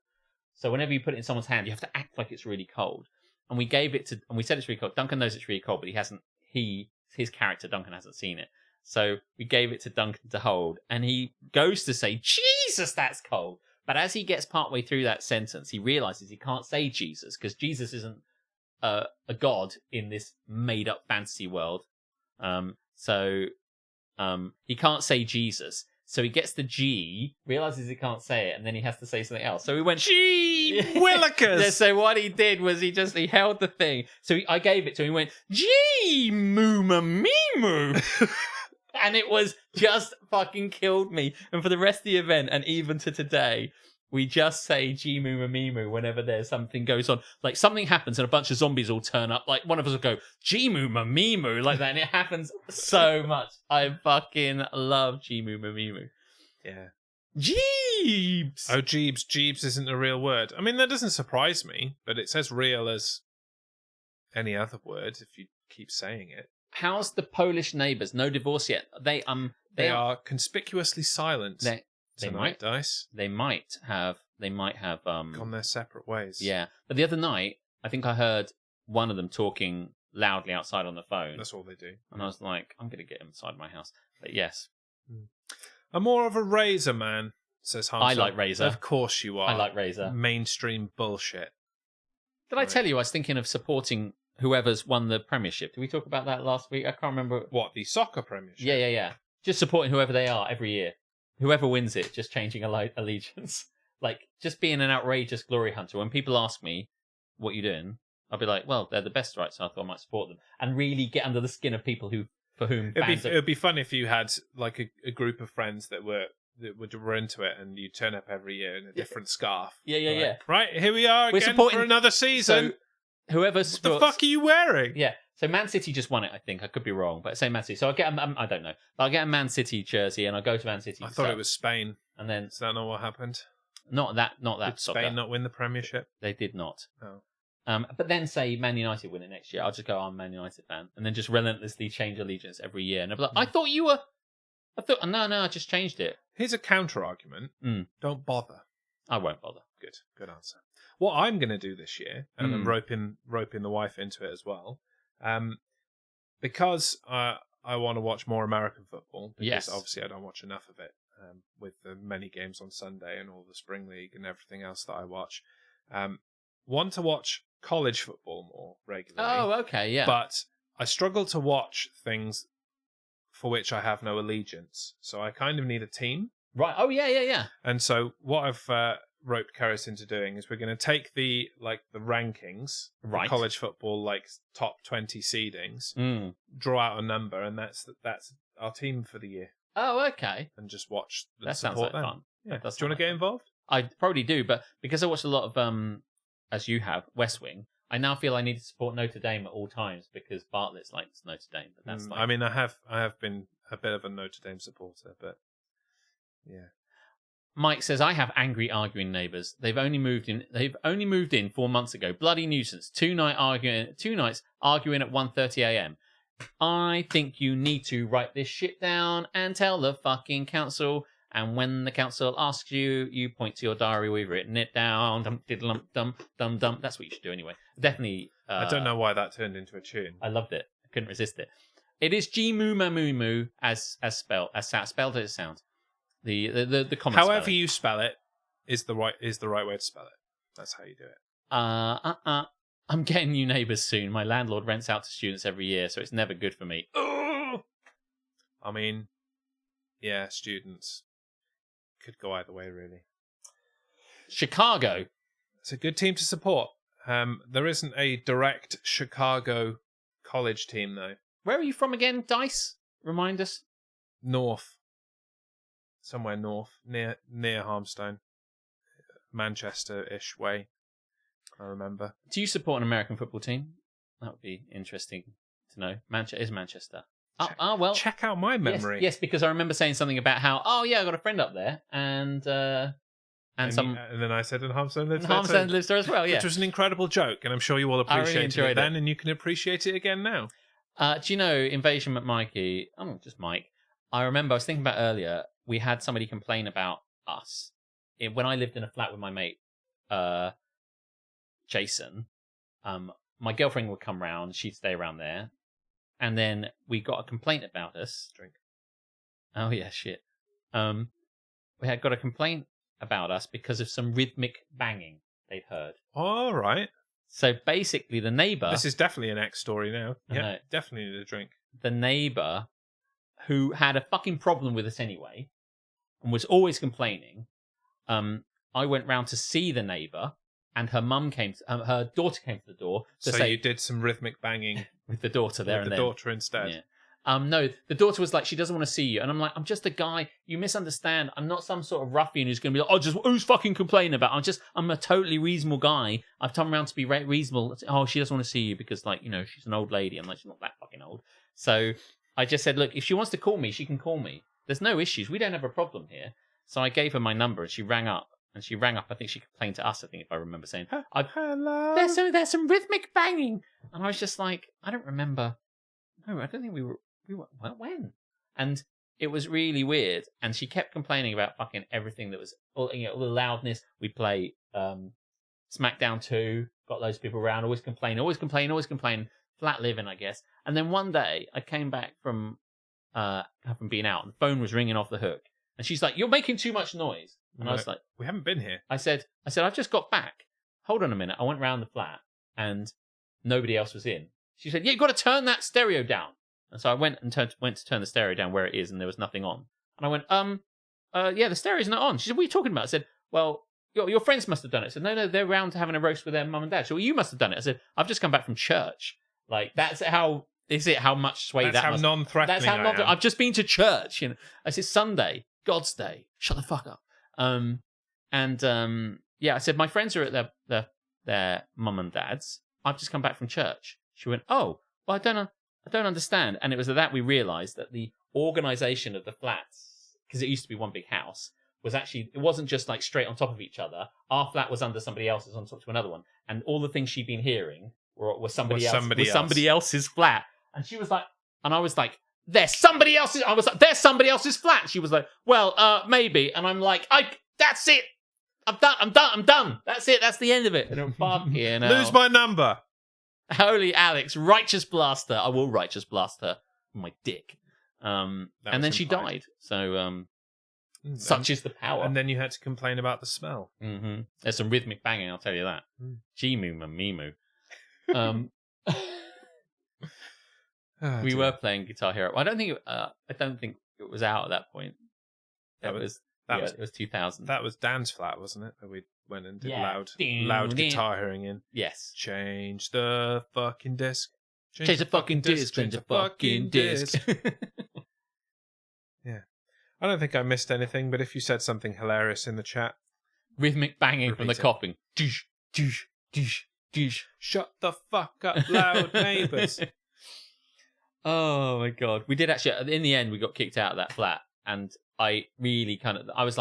So whenever you put it in someone's hand, you have to act like it's really cold. And we gave it to, and we said it's really cold. Duncan knows it's really cold, but his character, Duncan, hasn't seen it. So we gave it to Duncan to hold, and he goes to say, Jesus, that's cold. But as he gets partway through that sentence, he realizes he can't say Jesus, because Jesus isn't a god in this made-up fantasy world. So he can't say Jesus. So he gets the G, realizes he can't say it, and then he has to say something else. So we went, Gee Willikers! So what he did was he held the thing. So I gave it to him. He went, Gee Mooma Meemu. And it was just fucking killed me. And for the rest of the event, and even to today, we just say Gee Mooma Meemu whenever there's something goes on. Like something happens and a bunch of zombies all turn up. Like one of us will go, Gee Mooma Meemu, like that. And it happens so much. I fucking love Gee Mooma Meemu. Yeah. Jeebs! Oh, Jeebs. Jeebs isn't a real word. I mean, that doesn't surprise me, but it's as real as any other word if you keep saying it. How's the Polish neighbours? No divorce yet. They are conspicuously silent. They might. Dice. They might have Gone their separate ways. Yeah. But the other night, I think I heard one of them talking loudly outside on the phone. That's all they do. And I was like, I'm going to get inside my house. But yes. I'm more of a Razor man, says Hans. I like Razor. Of course you are. I like Razor. Mainstream bullshit. Did I tell you I was thinking of supporting whoever's won the Premiership? Did we talk about that last week? I can't remember. What, the soccer premiership? Yeah. Just supporting whoever they are every year. whoever wins it, just changing allegiance. Like, just being an outrageous glory hunter. When people ask me, what you doing? I'll be like, well, they're the best, right? So I thought I might support them. And really get under the skin of people for whom it'd be fun if you had like a group of friends that were into it, and you turn up every year in a different scarf. Yeah. Right, here we are We're again supporting for another season. So whoever what the fuck are you wearing? Yeah. So Man City just won it, I think. I could be wrong, but say Man City. So I get I don't know. But I'll get a Man City jersey and I'll go to Man City. I thought it was Spain. And then is that not what happened? Not that. Did soccer. Spain not win the Premiership? They did not. Oh. But then say Man United win it next year. I'll just go, I'm a Man United fan, and then just relentlessly change allegiance every year. And I'll be like, I thought you were. No, I just changed it. Here's a counter argument. Don't bother. I won't bother. Good answer. What I'm going to do this year, and I'm roping the wife into it as well, because I want to watch more American football. Because obviously I don't watch enough of it, with the many games on Sunday and all the Spring League and everything else that I watch. Want to watch college football more regularly. Oh, okay, yeah. But I struggle to watch things for which I have no allegiance, so I kind of need a team. Right. Oh, yeah. And so what I've roped Karis into doing is we're going to take the rankings, right, college football, like top 20 seedings, draw out a number, and that's our team for the year. Oh, okay. And just watch. That sounds like fun. Yeah. Do you want to get involved? I probably do, but because I watch a lot of as you have, West Wing, I now feel I need to support Notre Dame at all times because Bartlett's likes Notre Dame. But that's I mean, I have been a bit of a Notre Dame supporter, but yeah. Mike says, I have angry arguing neighbours. They've only moved in 4 months ago. Bloody nuisance. Two nights arguing at 1:30 a.m. I think you need to write this shit down and tell the fucking council. And when the council asks you, you point to your diary. We've written it down. Dum diddlum dum dum dum. That's what you should do anyway. Definitely. I don't know why that turned into a tune. I loved it. I couldn't resist it. It is G moo ma moo moo as spelled as spelled as it sounds. The common. However spelling. you spell it is the right way to spell it. That's how you do it. I'm getting new neighbours soon. My landlord rents out to students every year, so it's never good for me. I mean, yeah, students. Could go either way, really. Chicago. It's a good team to support. There isn't a direct Chicago college team, though. Where are you from again, Dice? Remind us. North. Somewhere north. Near Harmstone. Manchester-ish way, I remember. Do you support an American football team? That would be interesting to know. Manchester. Well, check out my memory. Yes, because I remember saying something about how, I got a friend up there, and then I said, and Harmstone lives there. Harmstone lives there as well. Yeah, which was an incredible joke, and I'm sure you all appreciated it then, and you can appreciate it again now. Do you know Invasion McMikey? Oh, just Mike. I remember I was thinking about earlier. We had somebody complain about us when I lived in a flat with my mate, Jason. My girlfriend would come round. She'd stay around there. And then we got a complaint about us. Drink. Oh, yeah, shit. We had got a complaint about us because of some rhythmic banging they'd heard. All right. So basically the neighbour... This is definitely an X story now. Yeah, definitely need a drink. The neighbour, who had a fucking problem with us anyway, and was always complaining, I went round to see the neighbour, and her her daughter came to the door to say... you did some rhythmic banging... with the daughter there and then. With the daughter instead. Yeah. No, the daughter was like, she doesn't want to see you. And I'm like, I'm just a guy. You misunderstand. I'm not some sort of ruffian who's going to be like, who's fucking complaining about? I'm a totally reasonable guy. I've come around to be reasonable. Oh, she doesn't want to see you because, she's an old lady. I'm like, she's not that fucking old. So I just said, look, if she wants to call me, she can call me. There's no issues. We don't have a problem here. So I gave her my number and she rang up. I think she complained to us, if I remember saying, hello. There's some rhythmic banging. And I was just like, I don't remember. No, I don't think we were when? And it was really weird. And she kept complaining about fucking everything that was, all the loudness. We play SmackDown 2, got loads of people around, always complain. Flat living, I guess. And then one day I came back from having been out and the phone was ringing off the hook. And she's like, you're making too much noise. And I was like, we haven't been here. I said, I've just got back. Hold on a minute. I went round the flat and nobody else was in. She said, yeah, you've got to turn that stereo down. And so I went to turn the stereo down where it is and there was nothing on. And I went, yeah, the stereo's not on. She said, what are you talking about? I said, well, your friends must have done it. I said, no, they're round having a roast with their mum and dad. So, well, you must have done it. I said, I've just come back from church. Like, that's how... Is it how much sway that's that how must... non-threatening That's how I am. I've just been to church. You know, I said, Sunday, God's day. Shut the fuck up. Yeah, I said, my friends are at their mum and dad's. I've just come back from church. She went, oh, well, I don't understand. And it was at that we realised that the organisation of the flats, because it used to be one big house, was actually, it wasn't just like straight on top of each other. Our flat was under somebody else's on top to another one. And all the things she'd been hearing were somebody else's flat. And she was like, and I was like, there's somebody else's flat. She was like, well, maybe. And I'm like, that's it. I'm done. That's it. That's the end of it. And fucking hell. Lose my number. Holy Alex, righteous blast her. I will righteous blast her with my dick. And then she died. So, such is the power. And then you had to complain about the smell. Mm-hmm. There's some rhythmic banging, I'll tell you that. G-moo, me-moo. We were playing Guitar Hero. I don't think it was out at that point. It was 2000. That was Dan's flat, wasn't it? That we went and did Yeah. loud guitar hearing in. Yes. Change the fucking disc. Change the fucking disc. Change the fucking disc. Yeah. I don't think I missed anything, but if you said something hilarious in the chat, Rhythmic banging Repeat from the it. coughing. Doosh, doosh, doosh, doosh. shut the fuck up, loud neighbours. Oh my god. We did actually, in the end, we got kicked out of that flat. And I really I was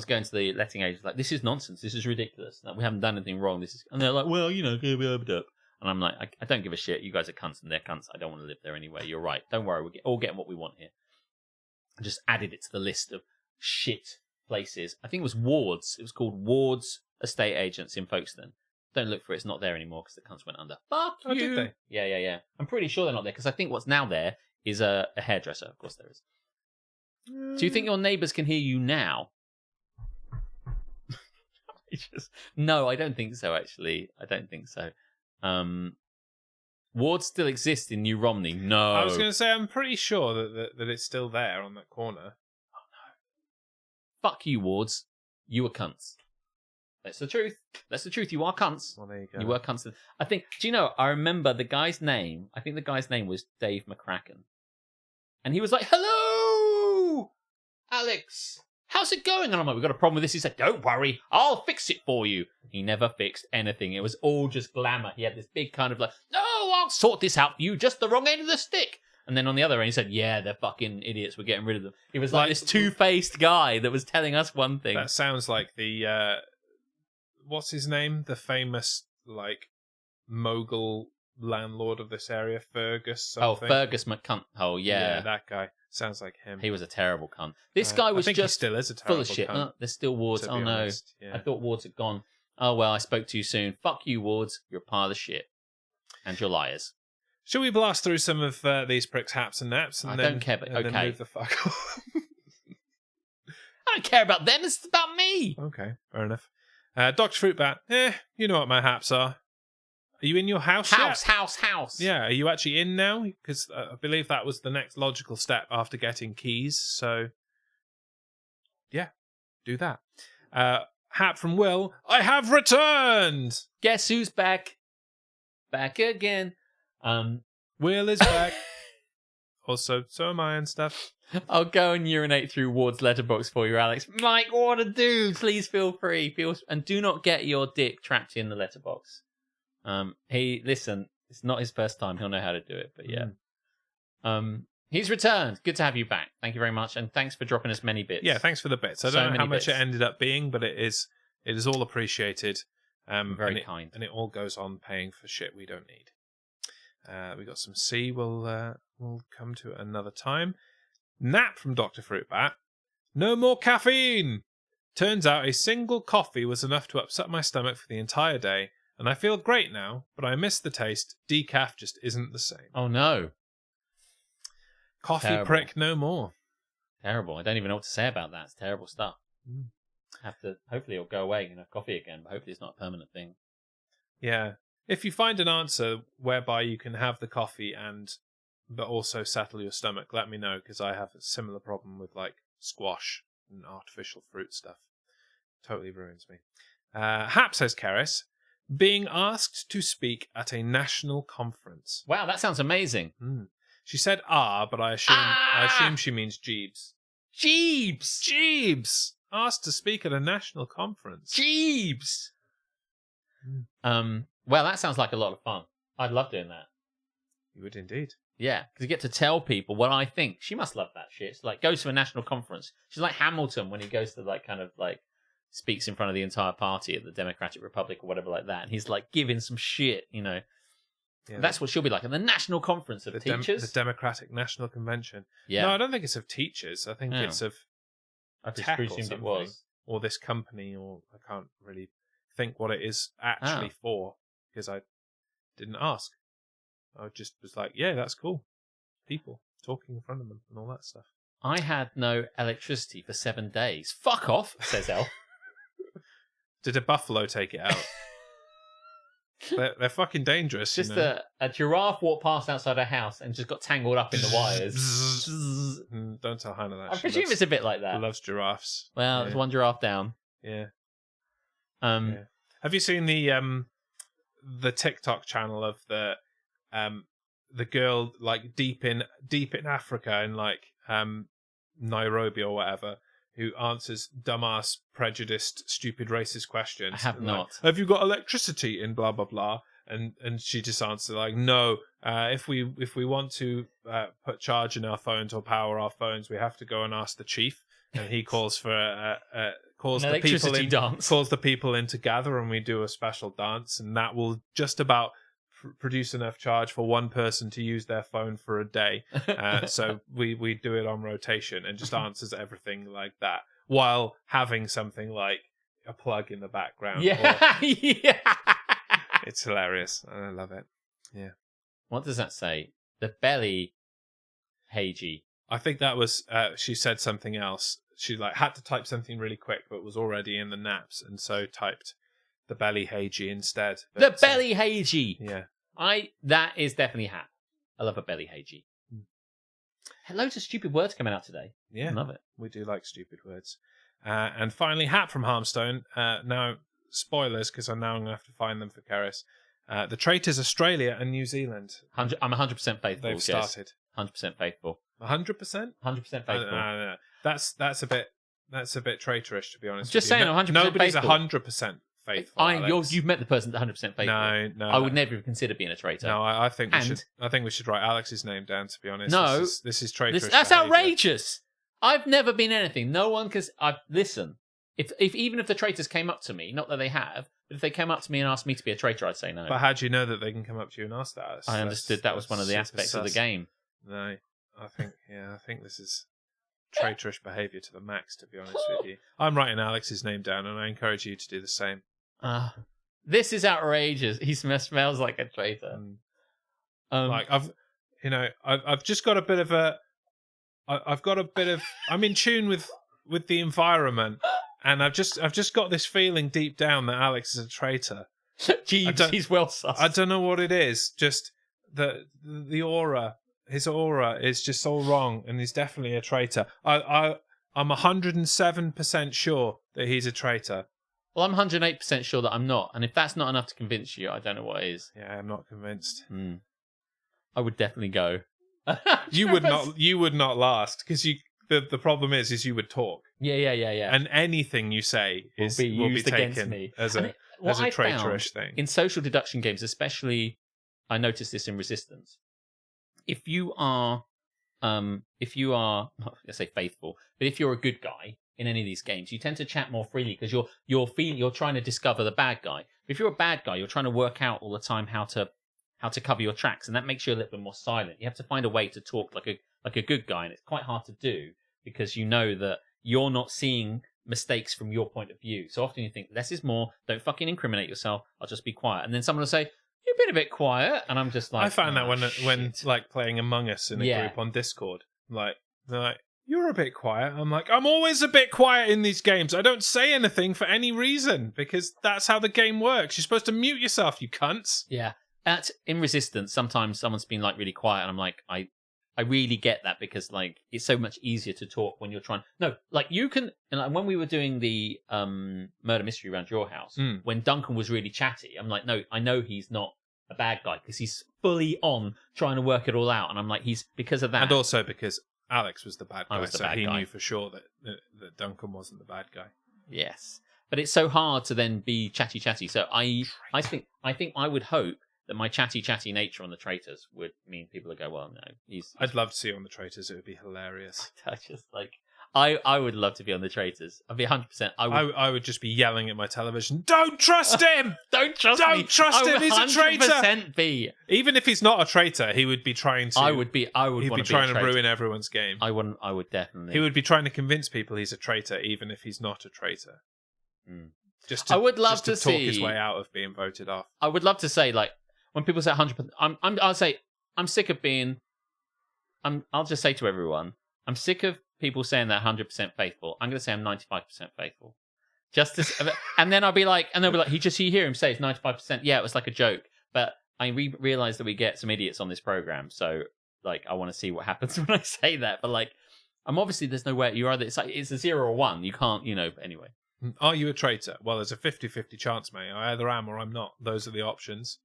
going to the letting agent, like, this is nonsense. This is ridiculous. Like, we haven't done anything wrong. And they're like, well, you know, and I'm like, I don't give a shit. You guys are cunts and they're cunts. I don't want to live there anyway. You're right. Don't worry. We're all getting what we want here. I just added it to the list of shit places. I think it was Ward's. It was called Ward's Estate Agents in Folkestone. Don't look for it. It's not there anymore because the cunts went under. Fuck you. Oh, did they? Yeah. I'm pretty sure they're not there because I think what's now there is a hairdresser. Of course there is. Do you think your neighbours can hear you now? No, I don't think so, actually. I don't think so. Ward still exists in New Romney. No. I was going to say, I'm pretty sure that it's still there on that corner. Oh, no. Fuck you, Wards. You were cunts. That's the truth. That's the truth. You are cunts. Well, there you go. You were cunts. I think, do you know, I remember the guy's name. I think the guy's name was Dave McCracken. And he was like, hello, Alex. How's it going? And I'm like, we've got a problem with this. He said, don't worry. I'll fix it for you. He never fixed anything. It was all just glamour. He had this big kind of like, no, I'll sort this out for you. Just the wrong end of the stick. And then on the other end, he said, yeah, they're fucking idiots. We're getting rid of them. He was like this two-faced guy that was telling us one thing. That sounds like the, what's his name? The famous, like, mogul landlord of this area, Fergus something. Oh, Fergus McCunt. Oh, yeah. Yeah, that guy. Sounds like him. He was a terrible cunt. This guy was I think just he still is a terrible full of shit. cunt, There's still Wards. to Oh, be no. honest. Yeah. I thought Wards had gone. Oh, well, I spoke too soon. Fuck you, Wards. You're a pile of shit. And you're liars. Shall we blast through some of these pricks' haps and naps? And I then, don't care, but and then okay. move the fuck off? I don't care about them. It's about me. Okay, fair enough. Dr. Fruitbat, you know what my haps are. Are you in your house yet? House. Yeah, are you actually in now? Because I believe that was the next logical step after getting keys. So, yeah, do that. Hap from Will, I have returned! Guess who's back? Back again. Will is back. Also, so am I and stuff. I'll go and urinate through Ward's letterbox for you, Alex. Mike, what to do? Please feel free. And do not get your dick trapped in the letterbox. Listen, it's not his first time. He'll know how to do it, but yeah. He's returned. Good to have you back. Thank you very much. And thanks for dropping us many bits. Yeah, thanks for the bits. I don't know how much it ended up being, but it is all appreciated. Very kind. And it all goes on paying for shit we don't need. We got some C. We'll come to it another time. Nap from Dr. Fruitbat. No more caffeine! Turns out a single coffee was enough to upset my stomach for the entire day, and I feel great now, but I miss the taste. Decaf just isn't the same. Oh, no. Coffee Terrible. prick no more. Terrible. I don't even know what to say about that. It's terrible stuff. Hopefully it'll go away and have coffee again, but hopefully it's not a permanent thing. Yeah. If you find an answer whereby you can have the coffee but also settle your stomach, let me know, because I have a similar problem with, like, squash and artificial fruit stuff. Totally ruins me. Hap says, Karis, being asked to speak at a national conference. Wow, that sounds amazing. She said but I assume she means Jeebs. Jeebs! Asked to speak at a national conference. Jeebs! Well, that sounds like a lot of fun. I'd love doing that. You would indeed. Yeah, because you get to tell people what I think. She must love that shit. It's like, goes to a national conference. She's like Hamilton when he goes to like kind of like speaks in front of the entire party at the Democratic Republic or whatever like that. And he's like giving some shit, you know. Yeah, that's what she'll be like at the national conference of teachers. The Democratic National Convention. Yeah. No, I don't think it's of teachers. I think it's of tech or something. It was. Or this company, or I can't really think what it is actually for because I didn't ask. I just was like, yeah, that's cool. People talking in front of them and all that stuff. I had no electricity for 7 days. Fuck off, says Elf. Did a buffalo take it out? They're fucking dangerous. Just a giraffe walked past outside her house and just got tangled up in the wires. Don't tell Hannah that. I presume it's a bit like that. She loves giraffes. Well, there's one giraffe down. Yeah. Yeah. Have you seen the TikTok channel of the girl like deep in Africa in like Nairobi or whatever, who answers dumbass, prejudiced, stupid, racist questions? I have not. Have you got electricity in blah blah blah? And she just answered like, no. If we want to put charge in our phones or power our phones, we have to go and ask the chief. And he calls for calls the people in to gather, and we do a special dance, and that will just about produce enough charge for one person to use their phone for a day. So we do it on rotation and just answers everything like that while having something like a plug in the background. Yeah, yeah. It's hilarious. I love it. Yeah. What does that say? The belly, Heiji. I think that was she said something else. She like had to type something really quick, but was already in the naps, and so typed the belly Heiji instead. But, the belly Heiji. Yeah. That is definitely Hap. I love a belly Heiji. Loads of stupid words coming out today. Yeah. I love it. We do like stupid words. And finally, Hap from Harmstone. Now, spoilers, because I'm going to have to find them for Karis. The traitors Australia and New Zealand. I'm 100% faithful. They've started. 100% faithful. 100%? 100% faithful. No. That's a bit traitorous, to be honest. Just saying, 100% nobody's faithful. 100% faithful. You've met the person that's 100% faithful. No. I would never even consider being a traitor. No, I think we should write Alex's name down. To be honest, no, this is traitorous. That's behavior. outrageous. I've never been anything. No one can. Listen. If even if the traitors came up to me, not that they have, but if they came up to me and asked me to be a traitor, I'd say no. But how do you know that they can come up to you and ask that? I understood that was one of the aspects of the game. No, I think this is traitorous behaviour to the max, to be honest with you. I'm writing Alex's name down, and I encourage you to do the same. This is outrageous. He smells like a traitor. Like I've just got a bit of I'm in tune with the environment, and I've just got this feeling deep down that Alex is a traitor. Jeez, he's well sus. I don't know what it is. Just the aura. His aura is just all wrong, and he's definitely a traitor. I'm 107% sure that he's a traitor. Well, I'm 108% sure that I'm not, and if that's not enough to convince you, I don't know what is. Yeah, I'm not convinced. I would definitely go. You would not last, because the problem is you would talk. Yeah. And anything you say will be taken against me as a traitorous thing. In social deduction games, especially, I noticed this in Resistance. If you are not let's say faithful, but if you're a good guy in any of these games, you tend to chat more freely because you're trying to discover the bad guy. But if you're a bad guy, you're trying to work out all the time how to cover your tracks, and that makes you a little bit more silent. You have to find a way to talk like a good guy, and it's quite hard to do because you know that you're not seeing mistakes from your point of view. So often you think less is more. Don't fucking incriminate yourself. I'll just be quiet, and then someone will say, "You've been a bit quiet," and I'm just like, I found that when like playing Among Us in a group on Discord, like they're like, "You're a bit quiet." I'm like, I'm always a bit quiet in these games. I don't say anything for any reason because that's how the game works. You're supposed to mute yourself, you cunts. Yeah. In Resistance, sometimes someone's been like really quiet, and I'm like, I really get that because like it's so much easier to talk when you're trying. No, like you can. And like, when we were doing the murder mystery around your house, when Duncan was really chatty, I'm like, no, I know he's not a bad guy because he's fully on trying to work it all out, and I'm like, he's because of that, and also because Alex was the bad guy, was the so bad he guy. knew for sure that Duncan wasn't the bad guy. Yes, but it's so hard to then be chatty. So I think I would hope that my chatty nature on the traitors would mean people would go, well, no, he's I'd love to see you on the traitors. It would be hilarious. I just like I would love to be on the traitors. I'd be 100%. I would just be yelling at my television. Don't trust him. Don't trust him. He's a traitor. 100% be. Even if he's not a traitor, he would be trying to. I would. He'd be trying to ruin everyone's game. I wouldn't. I would definitely. He would be trying to convince people he's a traitor, even if he's not a traitor. Just to, I would love to talk his way out of being voted off. I would love to say, like, when people say 100%, I'll say I'm sick of being. I'll just say to everyone, I'm sick of people saying they're 100% faithful. I'm going to say I'm 95% faithful. Just to, and then I'll be like, and they'll be like, you hear him say it's 95%. Yeah, it was like a joke, but I realize that we get some idiots on this program, so like I want to see what happens when I say that. But like, I'm obviously there's no way you're either it's a 0 or 1. You can't, But anyway, are you a traitor? Well, there's a 50-50 chance, mate. I either am or I'm not. Those are the options.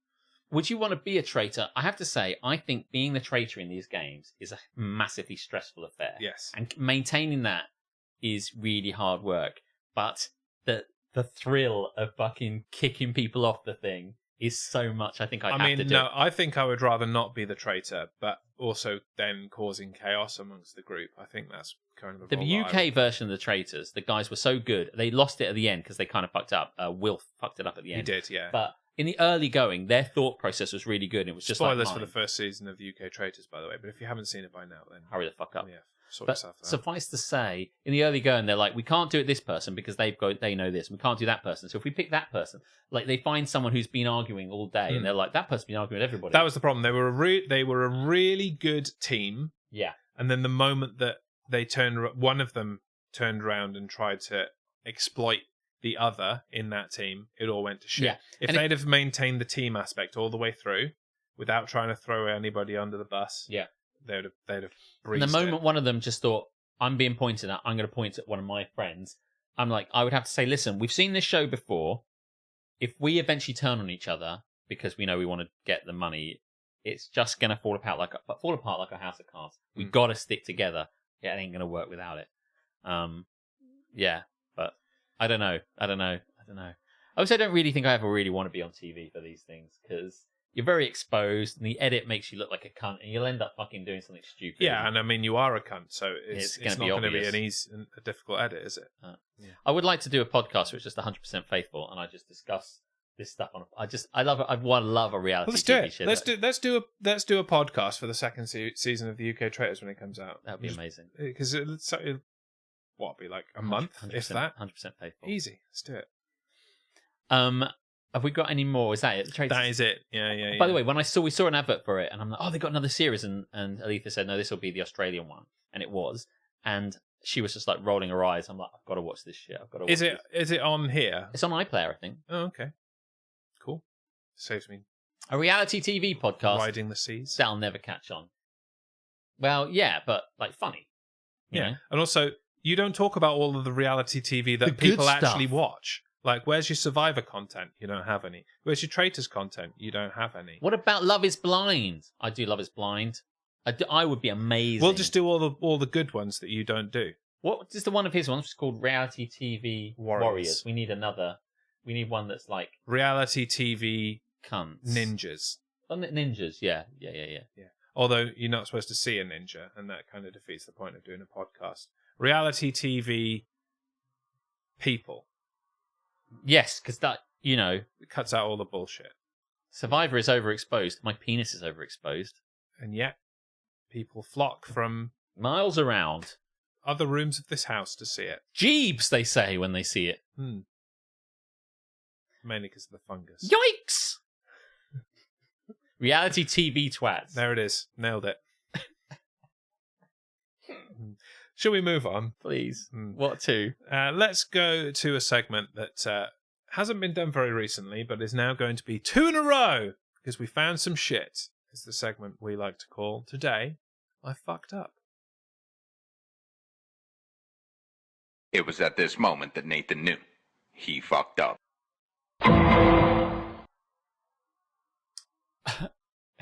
Would you want to be a traitor? I have to say, I think being the traitor in these games is a massively stressful affair. Yes. And maintaining that is really hard work. But the thrill of fucking kicking people off the thing is so much, I think I'd have to do. I think I would rather not be the traitor, but also then causing chaos amongst the group. I think that's kind of the UK version of the traitors. The guys were so good. They lost it at the end because they kind of fucked up. Will fucked it up at the end. He did, yeah. But in the early going, their thought process was really good. It was just spoilers like for the first season of the UK Traitors, by the way. But if you haven't seen it by now, then hurry the fuck up. Yeah, sort but yourself out. Suffice to say, in the early going, they're like, we can't do it this person because they know this. We can't do that person. So if we pick that person, like they find someone who's been arguing all day, and they're like, that person's been arguing with everybody. That was the problem. They were a really good team. Yeah. And then the moment that one of them turned around and tried to exploit the other in that team, it all went to shit. Yeah. If they'd have maintained the team aspect all the way through without trying to throw anybody under the bus, yeah, they'd have And breezed the moment it. one of them just thought, I'm being pointed at, I'm going to point at one of my friends, I'm like, I would have to say, listen, we've seen this show before. If we eventually turn on each other because we know we want to get the money, it's just going to fall apart like a house of cards. We've got to stick together. Yeah, it ain't going to work without it. Yeah, but I don't know. I also don't really think I ever really want to be on TV for these things because you're very exposed and the edit makes you look like a cunt and you'll end up fucking doing something stupid. Yeah, and I mean, you are a cunt, so it's not going to be obvious. a difficult edit, is it? Yeah. I would like to do a podcast where it's just 100% faithful and I just discuss this stuff on. I love it. I want to love a reality TV show. Let's do a podcast for the second season of the UK Traitors when it comes out. That'd be amazing. Because it'll be like a month, if that. 100% faithful. Easy. Let's do it. Have we got any more? Is that it? That is it. Yeah. By the way, when we saw an advert for it, and I'm like, oh, they got another series, and Aletha said, no, this will be the Australian one, and it was, and she was just like rolling her eyes. I'm like, I've got to watch this shit. Is it on here? It's on iPlayer, I think. Oh, okay. Cool. Saves me a reality TV podcast. Riding the seas. That'll never catch on. Well, yeah, but like funny. You know? And also, you don't talk about all of the reality TV that people actually watch. Like, where's your Survivor content? You don't have any. Where's your Traitors content? You don't have any. What about Love is Blind? I do Love is Blind. I would be amazing. We'll just do all the good ones that you don't do. What is the one of his ones? It's called Reality TV Warriors. We need another. We need one that's like reality TV cunts. Ninjas. Ninjas, yeah. Although you're not supposed to see a ninja, and that kind of defeats the point of doing a podcast. Reality TV people. Yes, because that, it cuts out all the bullshit. Survivor is overexposed. My penis is overexposed. And yet, people flock from miles around other rooms of this house to see it. Jeebs, they say when they see it. Mainly because of the fungus. Yikes! Reality TV twats. There it is. Nailed it. Shall we move on? Please. What to? Let's go to a segment that hasn't been done very recently, but is now going to be 2 in a row because we found some shit. It's the segment we like to call Today I fucked up. It was at this moment that Nathan knew. He fucked up.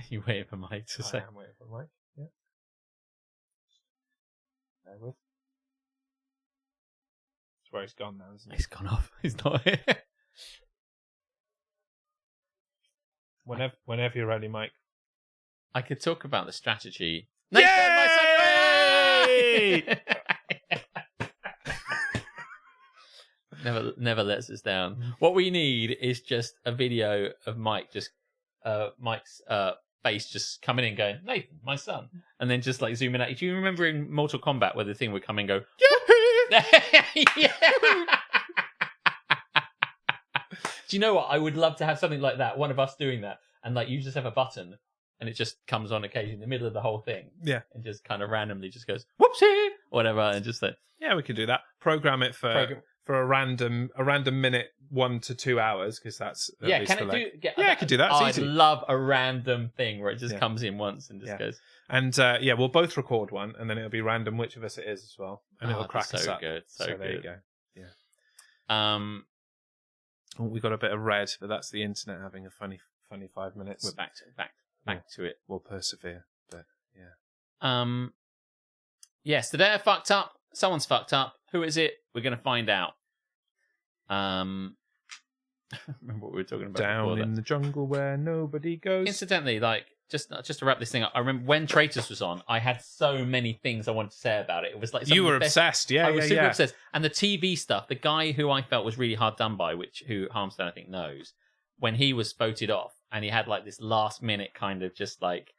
You waiting for Mike to say? I am waiting for Mike. Yeah. There with. That's where he's gone now, isn't he? He's gone off. He's not here. Whenever you're ready, Mike. I could talk about the strategy. Yay! Nathan, my son! Never lets us down. What we need is just a video of Mike's face just coming in going, Nathan, my son. And then just like zooming out. Do you remember in Mortal Kombat where the thing would come and go, yeah. Do you know what? I would love to have something like that. One of us doing that. And like you just have a button and it just comes on occasion in the middle of the whole thing. Yeah. And just kind of randomly just goes, whoopsie, whatever. And just like, yeah, we could do that. Program it for a random minute, 1 to 2 hours, because that's at least can it do? Yeah, I could do that. It's I'd easy. love a random thing where it just comes in once and just goes. And we'll both record one, and then it'll be random which of us it is as well, and it'll crack us up. Good, so good. There you go. Yeah. We got a bit of red, but that's the internet having a funny 5 minutes. We're back to it. We'll persevere, but yeah. Yes, today I fucked up. Someone's fucked up. Who is it? We're going to find out. Remember what we were talking about Down in the jungle where nobody goes. Incidentally, like, just to wrap this thing up, I remember when Traitors was on, I had so many things I wanted to say about it. It was like you were obsessed, I was super obsessed. And the TV stuff, the guy who I felt was really hard done by, who Harmstone I think knows, when he was voted off, and he had like this last minute kind of just like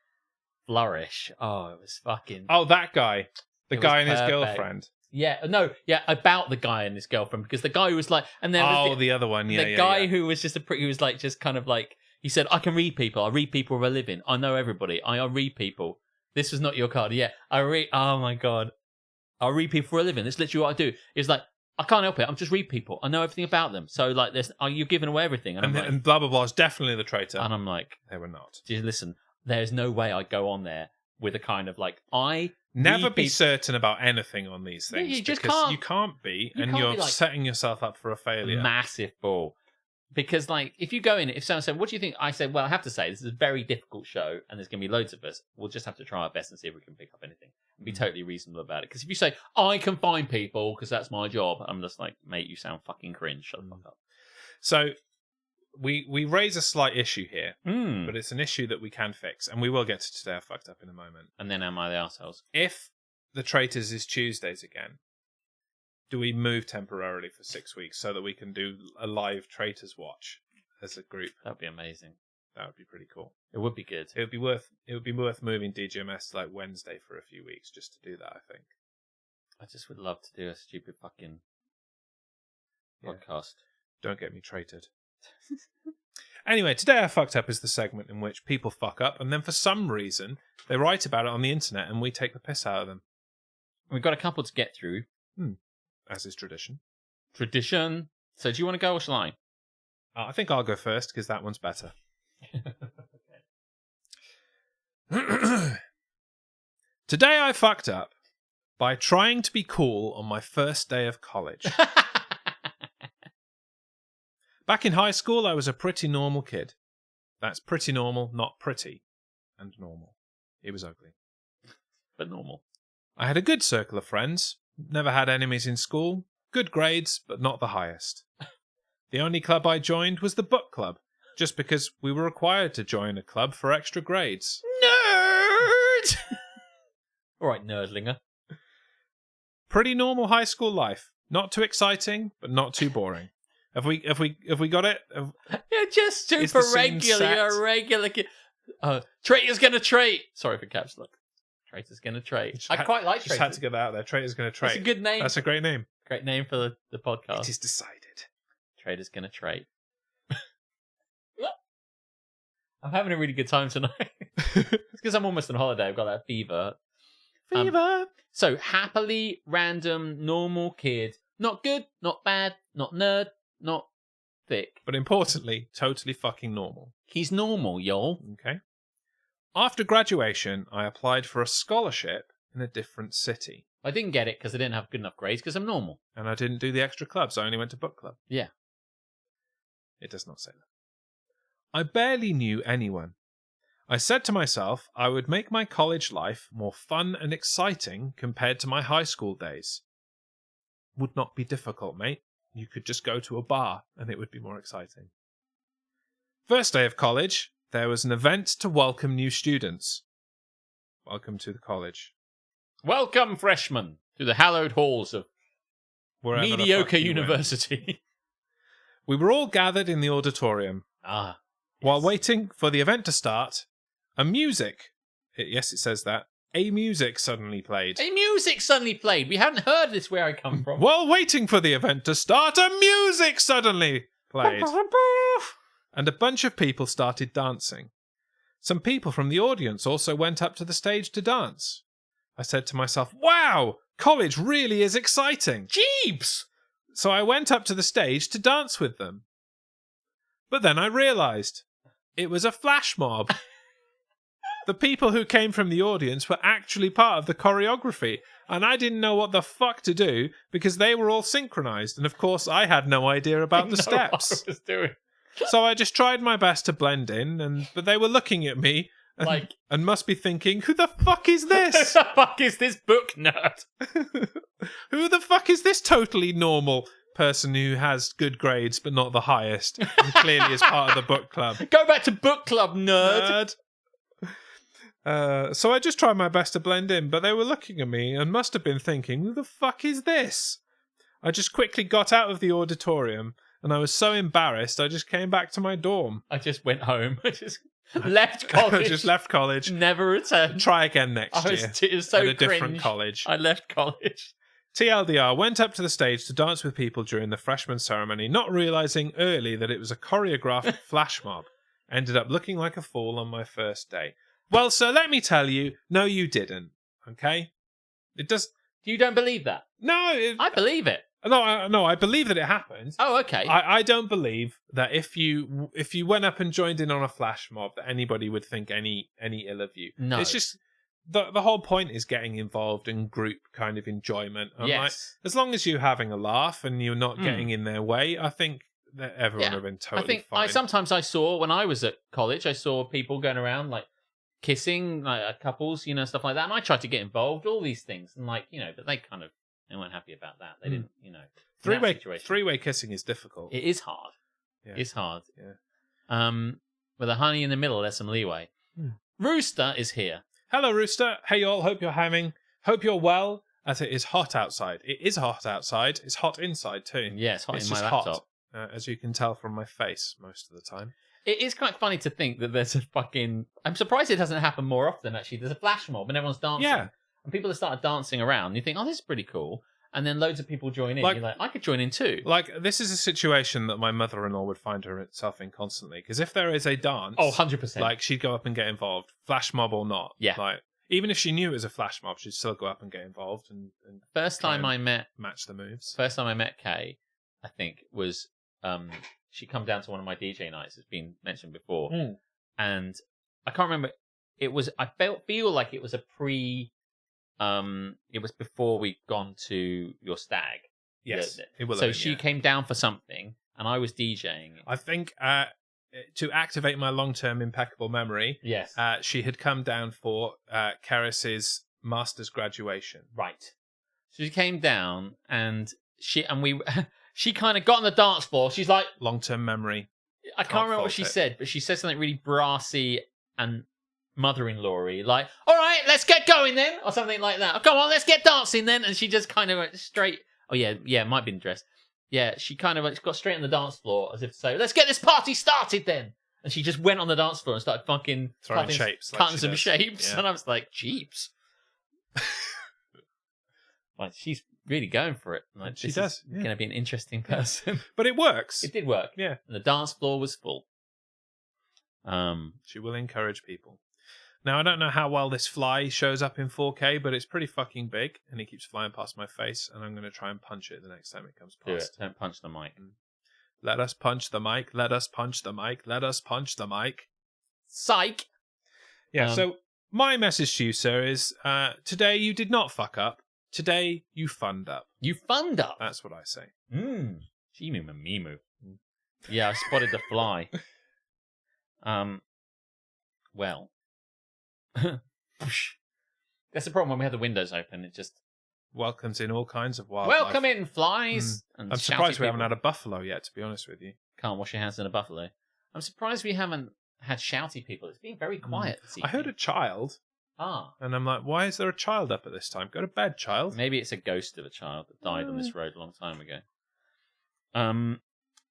flourish. Oh, it was fucking. Oh, that guy, the guy and his girlfriend. About the guy and his girlfriend, because the guy who was like, and then the other one, the guy who was just who was like just kind of like. He said, I can read people. I read people for a living. I know everybody. I read people. This was not your card. Yeah, oh my God. I read people for a living. That's literally what I do. It's like, I can't help it. I'm just read people. I know everything about them. So like this, you're giving away everything. And blah, blah, blah is definitely the traitor. And I'm like. They were not. Listen, there's no way I go on there with a kind of like, Never be certain about anything on these things. Yeah, you just because can't. You can't be, You and can't you're be like setting yourself up for a failure. Massive ball. Because, like, if you go in, if someone said, what do you think? I said, well, I have to say, this is a very difficult show, and there's going to be loads of us. We'll just have to try our best and see if we can pick up anything. And be totally reasonable about it. Because if you say, I can find people, because that's my job, I'm just like, mate, you sound fucking cringe. Shut the fuck up. So, we raise a slight issue here, but it's an issue that we can fix, and we will get to Today I Fucked Up in a moment. And then am I the arseholes? If the Traitors is Tuesdays again, do we move temporarily for 6 weeks so that we can do a live Traitors watch as a group? That'd be amazing. That would be pretty cool. It would be good. It would be worth moving DGMS to like Wednesday for a few weeks just to do that, I think. I just would love to do a stupid fucking podcast. Don't get me traited. Anyway, Today I Fucked Up is the segment in which people fuck up, and then for some reason they write about it on the internet, and we take the piss out of them. We've got a couple to get through. As is tradition. Tradition. So do you want to go or shall I? I think I'll go first because that one's better. Okay. Today I fucked up by trying to be cool on my first day of college. Back in high school, I was a pretty normal kid. That's pretty normal, not pretty and normal. He was ugly. But normal. I had a good circle of friends. Never had enemies in school. Good grades, but not the highest. The only club I joined was the book club, just because we were required to join a club for extra grades. Nerd! All right, nerdlinger. Pretty normal high school life. Not too exciting, but not too boring. Have we got it? You're just super regular. You're a regular kid. Traitor's gonna trait. Sorry for caps look. Traitor's gonna trait. I quite like Traitor. Just had to get that out there. Traitor's gonna trait. That's a good name. That's a great name. Great name for the podcast. It is decided. Traitor's gonna trait. I'm having a really good time tonight. It's because I'm almost on holiday. I've got that fever. So happily random normal kid. Not good, not bad, not nerd, not thick. But importantly, totally fucking normal. He's normal, y'all. Okay. After graduation, I applied for a scholarship in a different city. I didn't get it because I didn't have good enough grades because I'm normal. And I didn't do the extra clubs. I only went to book club. Yeah. It does not say that. I barely knew anyone. I said to myself I would make my college life more fun and exciting compared to my high school days. Would not be difficult, mate. You could just go to a bar and it would be more exciting. First day of college, there was an event to welcome new students. Welcome to the college. Welcome, freshmen, to the hallowed halls of Wherever the mediocre fuck you went. university. We were all gathered in the auditorium. Ah. While waiting for the event to start, a music suddenly played. A music suddenly played. We hadn't heard this where I come from. While waiting for the event to start, a music suddenly played. And a bunch of people started dancing. Some people from the audience also went up to the stage to dance. I said to myself, wow, college really is exciting. Jeeps! So I went up to the stage to dance with them. But then I realised it was a flash mob. The people who came from the audience were actually part of the choreography, and I didn't know what the fuck to do because they were all synchronised, and of course I had no idea about the steps. What I was doing. So I just tried my best to blend in, but they were looking at me and must be thinking, who the fuck is this? Who the fuck is this book nerd? Who the fuck is this totally normal person who has good grades but not the highest and clearly is part of the book club? Go back to book club, nerd. So I just tried my best to blend in, but they were looking at me and must have been thinking, who the fuck is this? I just quickly got out of the auditorium and I was so embarrassed I just came back to my dorm. I just went home. I just left college. I just left college. Never returned. Try again next year. It was so at a cringe. different college. I left college. TLDR went up to the stage to dance with people during the freshman ceremony, not realising early that it was a choreographed flash mob. Ended up looking like a fool on my first day. Well, sir, let me tell you, no, you didn't. Okay? It does. You don't believe that? No, I believe it. No, I believe that it happened. Oh, okay. I don't believe that if you went up and joined in on a flash mob, that anybody would think any ill of you. No, it's just the whole point is getting involved in group kind of enjoyment. And yes. as long as you're having a laugh and you're not getting in their way, I think that everyone would have been totally fine. Sometimes I saw when I was at college, I saw people going around like kissing, like couples, stuff like that, and I tried to get involved, all these things, and but they weren't happy about that. They didn't, Three-way kissing is difficult. It is hard. Yeah. It's hard. Yeah. With a honey in the middle, there's some leeway. Rooster is here. Hello, Rooster. Hey, y'all. Hope you're well, as it is hot outside. It is hot outside. It's hot inside, too. Yeah, it's hot in my just laptop. Hot, as you can tell from my face most of the time. It is quite funny to think that there's a fucking... I'm surprised it doesn't happen more often, actually. There's a flash mob and everyone's dancing. Yeah. And people have started dancing around. You think, oh, this is pretty cool. And then loads of people join in. You're like, I could join in too. Like, this is a situation that my mother-in-law would find herself in constantly. Because if there is a dance... Oh, 100%. Like, she'd go up and get involved. Flash mob or not. Yeah. Like, even if she knew it was a flash mob, she'd still go up and get involved and First time I met Kay, I think, was... she come down to one of my DJ nights. It's been mentioned before. And I can't remember. I feel like it was a it was before we'd gone to your stag. Yes, it will so have been, she came down for something, and I was DJing. I think to activate my long-term impeccable memory, yes, she had come down for Keris's master's graduation. Right. So she came down, and she kind of got on the dance floor. She's like, long-term memory. I can't remember what she said, but she said something really brassy and mother-in-law-y, like, all right, let's get going then, or something like that. Oh, come on, let's get dancing then. And she just kind of went straight. Oh yeah, it might be in dress. Yeah, she kind of got straight on the dance floor as if to say, let's get this party started then. And she just went on the dance floor and started fucking throwing shapes, cutting some shapes. Yeah. And I was like, jeeps. Like, she's really going for it. Like, she does. Going to be an interesting person. But it works. It did work. Yeah. And the dance floor was full. She will encourage people. Now, I don't know how well this fly shows up in 4K, but it's pretty fucking big, and it keeps flying past my face, and I'm going to try and punch it the next time it comes past. Do it. Don't punch the mic. Let us punch the mic. Let us punch the mic. Let us punch the mic. Psych! Yeah, so my message to you, sir, is today you did not fuck up. Today you funned up. You funned up. That's what I say. Chimu Mimu. Yeah, I spotted the fly. Well. That's the problem when we have the windows open. It just welcomes in all kinds of wildlife. Welcome in flies. And I'm surprised we people. haven't had a buffalo yet, to be honest with you. Can't wash your hands in a buffalo. I'm surprised we haven't had shouty people. It's been very quiet this evening. I heard a child. And I'm like, why is there a child up at this time? Go to bed, child. Maybe it's a ghost of a child that died on this road a long time ago.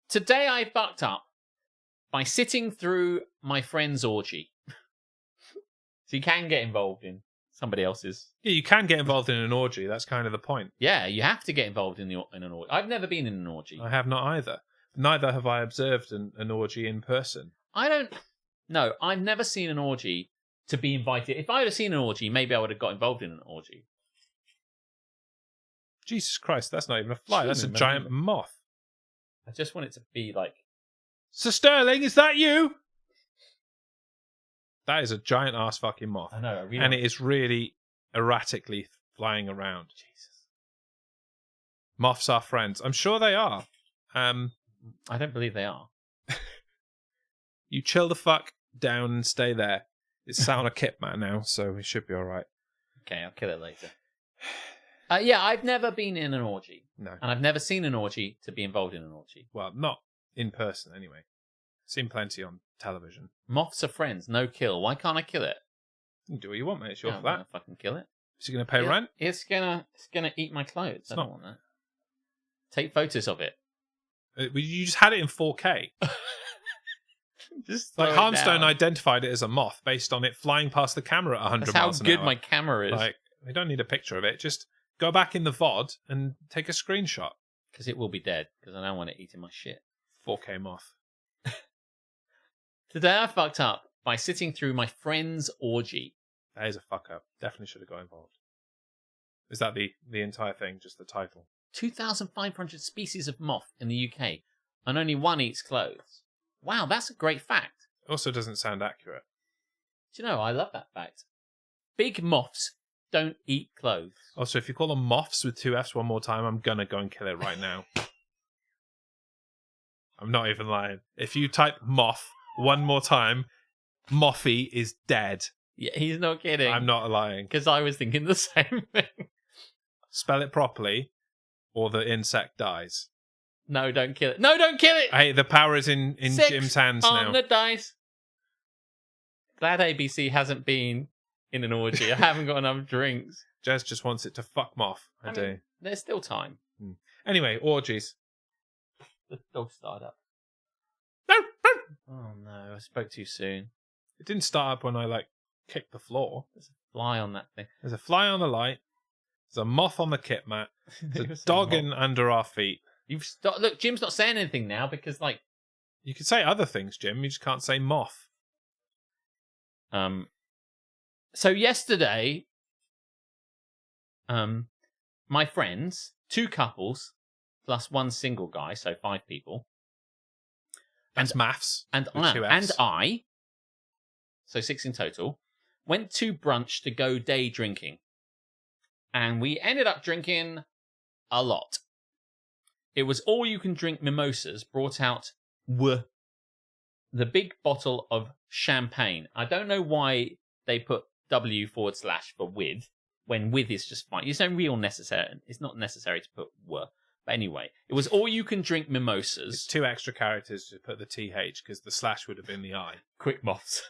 Today I fucked up by sitting through my friend's orgy. So you can get involved in somebody else's. Yeah, you can get involved in an orgy. That's kind of the point. Yeah, you have to get involved in an orgy. I've never been in an orgy. I have not either. Neither have I observed an orgy in person. No, I've never seen an orgy to be invited. If I had seen an orgy, maybe I would have got involved in an orgy. Jesus Christ, that's not even a fly. That's a giant moth. I just want it to be like... Sir Sterling, is that you? That is a giant ass fucking moth. I know. And it is really erratically flying around. Jesus. Moths are friends. I'm sure they are. I don't believe they are. You chill the fuck down and stay there. It's sat on a kit mat now, so it should be all right. Okay, I'll kill it later. Yeah, I've never been in an orgy. No. And I've never seen an orgy to be involved in an orgy. Well, not in person anyway. Seen plenty on television. Moths are friends, no kill. Why can't I kill it? You can do what you want, mate. It's your I'm flat. gonna fucking kill it. Is it going to pay rent? It's gonna eat my clothes. I don't want that. Take photos of it. You just had it in 4K. Just like throw it Harmstone down. identified it as a moth based on it flying past the camera at 100 That's miles an how hour. good my camera is. Like, we don't need a picture of it. Just go back in the VOD and take a screenshot. Because it will be dead. Because I don't want it eating my shit. 4K moth. Today I fucked up by sitting through my friend's orgy. That is a fuck up. Definitely should have got involved. Is that the entire thing? Just the title? 2,500 species of moth in the UK, and only one eats clothes. Wow, that's a great fact. Also doesn't sound accurate. Do you know, I love that fact. Big moths don't eat clothes. Also, if you call them moths with 2 Fs one more time, I'm gonna go and kill it right now. I'm not even lying. If you type moth one more time, Moffy is dead. Yeah, he's not kidding. I'm not lying. Because I was thinking the same thing. Spell it properly, or the insect dies. No, don't kill it. No, don't kill it! Hey, the power is in 6 Jim's hands on now. the dice. Glad ABC hasn't been in an orgy. I haven't got enough drinks. Jez just wants it to fuck moth. I do. There's still time. Anyway, orgies. The dog started up. Oh no, I spoke too soon. It didn't start up when I kicked the floor. There's a fly on that thing. There's a fly on the light. There's a moth on the kit mat. There's a dog in under our feet. You've look, Jim's not saying anything now because you can say other things, Jim. You just can't say moth. So yesterday, my friends, 2 couples plus 1 single guy, so 5 people. That's maths. And I, so 6 in total, went to brunch to go day drinking. And we ended up drinking a lot. It was all you can drink mimosas brought out the big bottle of champagne. I don't know why they put W/ for with, when with is just fine. It's not necessary to put were. But anyway, it was all you can drink mimosas. It's 2 extra characters to put the TH because the slash would have been the I. Quick moths.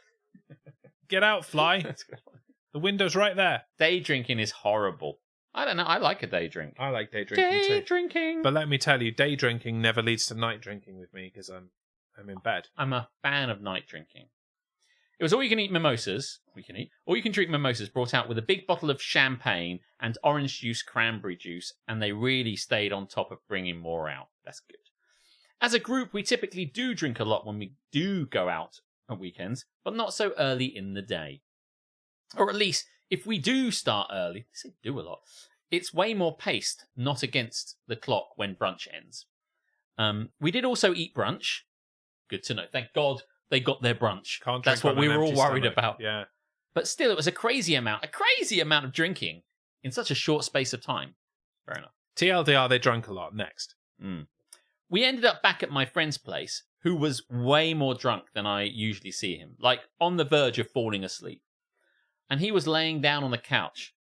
Get out, fly. The window's right there. Day drinking is horrible. I don't know. I like a day drink. I like day drinking too. Day drinking. But let me tell you, day drinking never leads to night drinking with me because I'm in bed. I'm a fan of night drinking. It was all you can eat mimosas. All you can drink mimosas brought out with a big bottle of champagne and orange juice, cranberry juice, and they really stayed on top of bringing more out. That's good. As a group, we typically do drink a lot when we do go out on weekends, but not so early in the day. Or at least, if we do start early, they say do a lot, it's way more paced, not against the clock when brunch ends. We did also eat brunch. Good to know. Thank God they got their brunch. Can't That's drink what on we an were all empty worried stomach. about. Yeah. But still, it was a crazy amount of drinking in such a short space of time. Fair enough. TLDR, they drank a lot. Next. We ended up back at my friend's place, who was way more drunk than I usually see him, like on the verge of falling asleep. And he was laying down on the couch.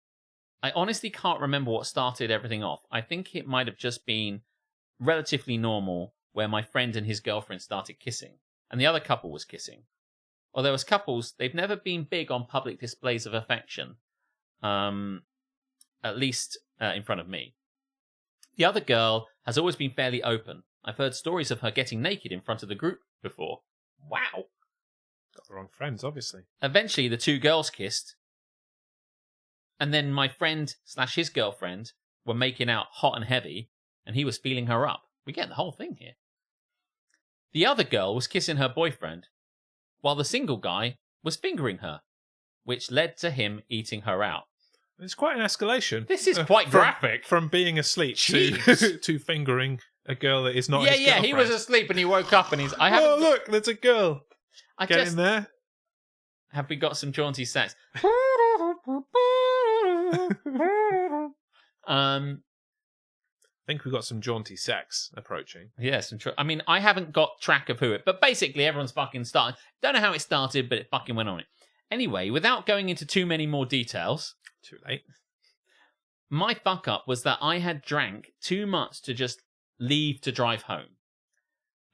I honestly can't remember what started everything off. I think it might have just been relatively normal, where my friend and his girlfriend started kissing, and the other couple was kissing. Or there was couples, they've never been big on public displays of affection, at least in front of me. The other girl has always been fairly open. I've heard stories of her getting naked in front of the group before. Wow. Got the wrong friends, obviously. Eventually, the two girls kissed, and then my friend / his girlfriend were making out hot and heavy, and he was feeling her up. We get the whole thing here. The other girl was kissing her boyfriend, while the single guy was fingering her, which led to him eating her out. It's quite an escalation. This is quite graphic. From being asleep to fingering a girl that is not his girlfriend. He was asleep and he woke up and he's... Oh, look, there's a girl. Get in there. Have we got some jaunty sex? I think we've got some jaunty sex approaching. Yes, I mean, I haven't got track of who it, but basically everyone's fucking started. Don't know how it started, but it fucking went on it. Anyway, without going into too many more details... Too late. My fuck up was that I had drank too much to just leave to drive home.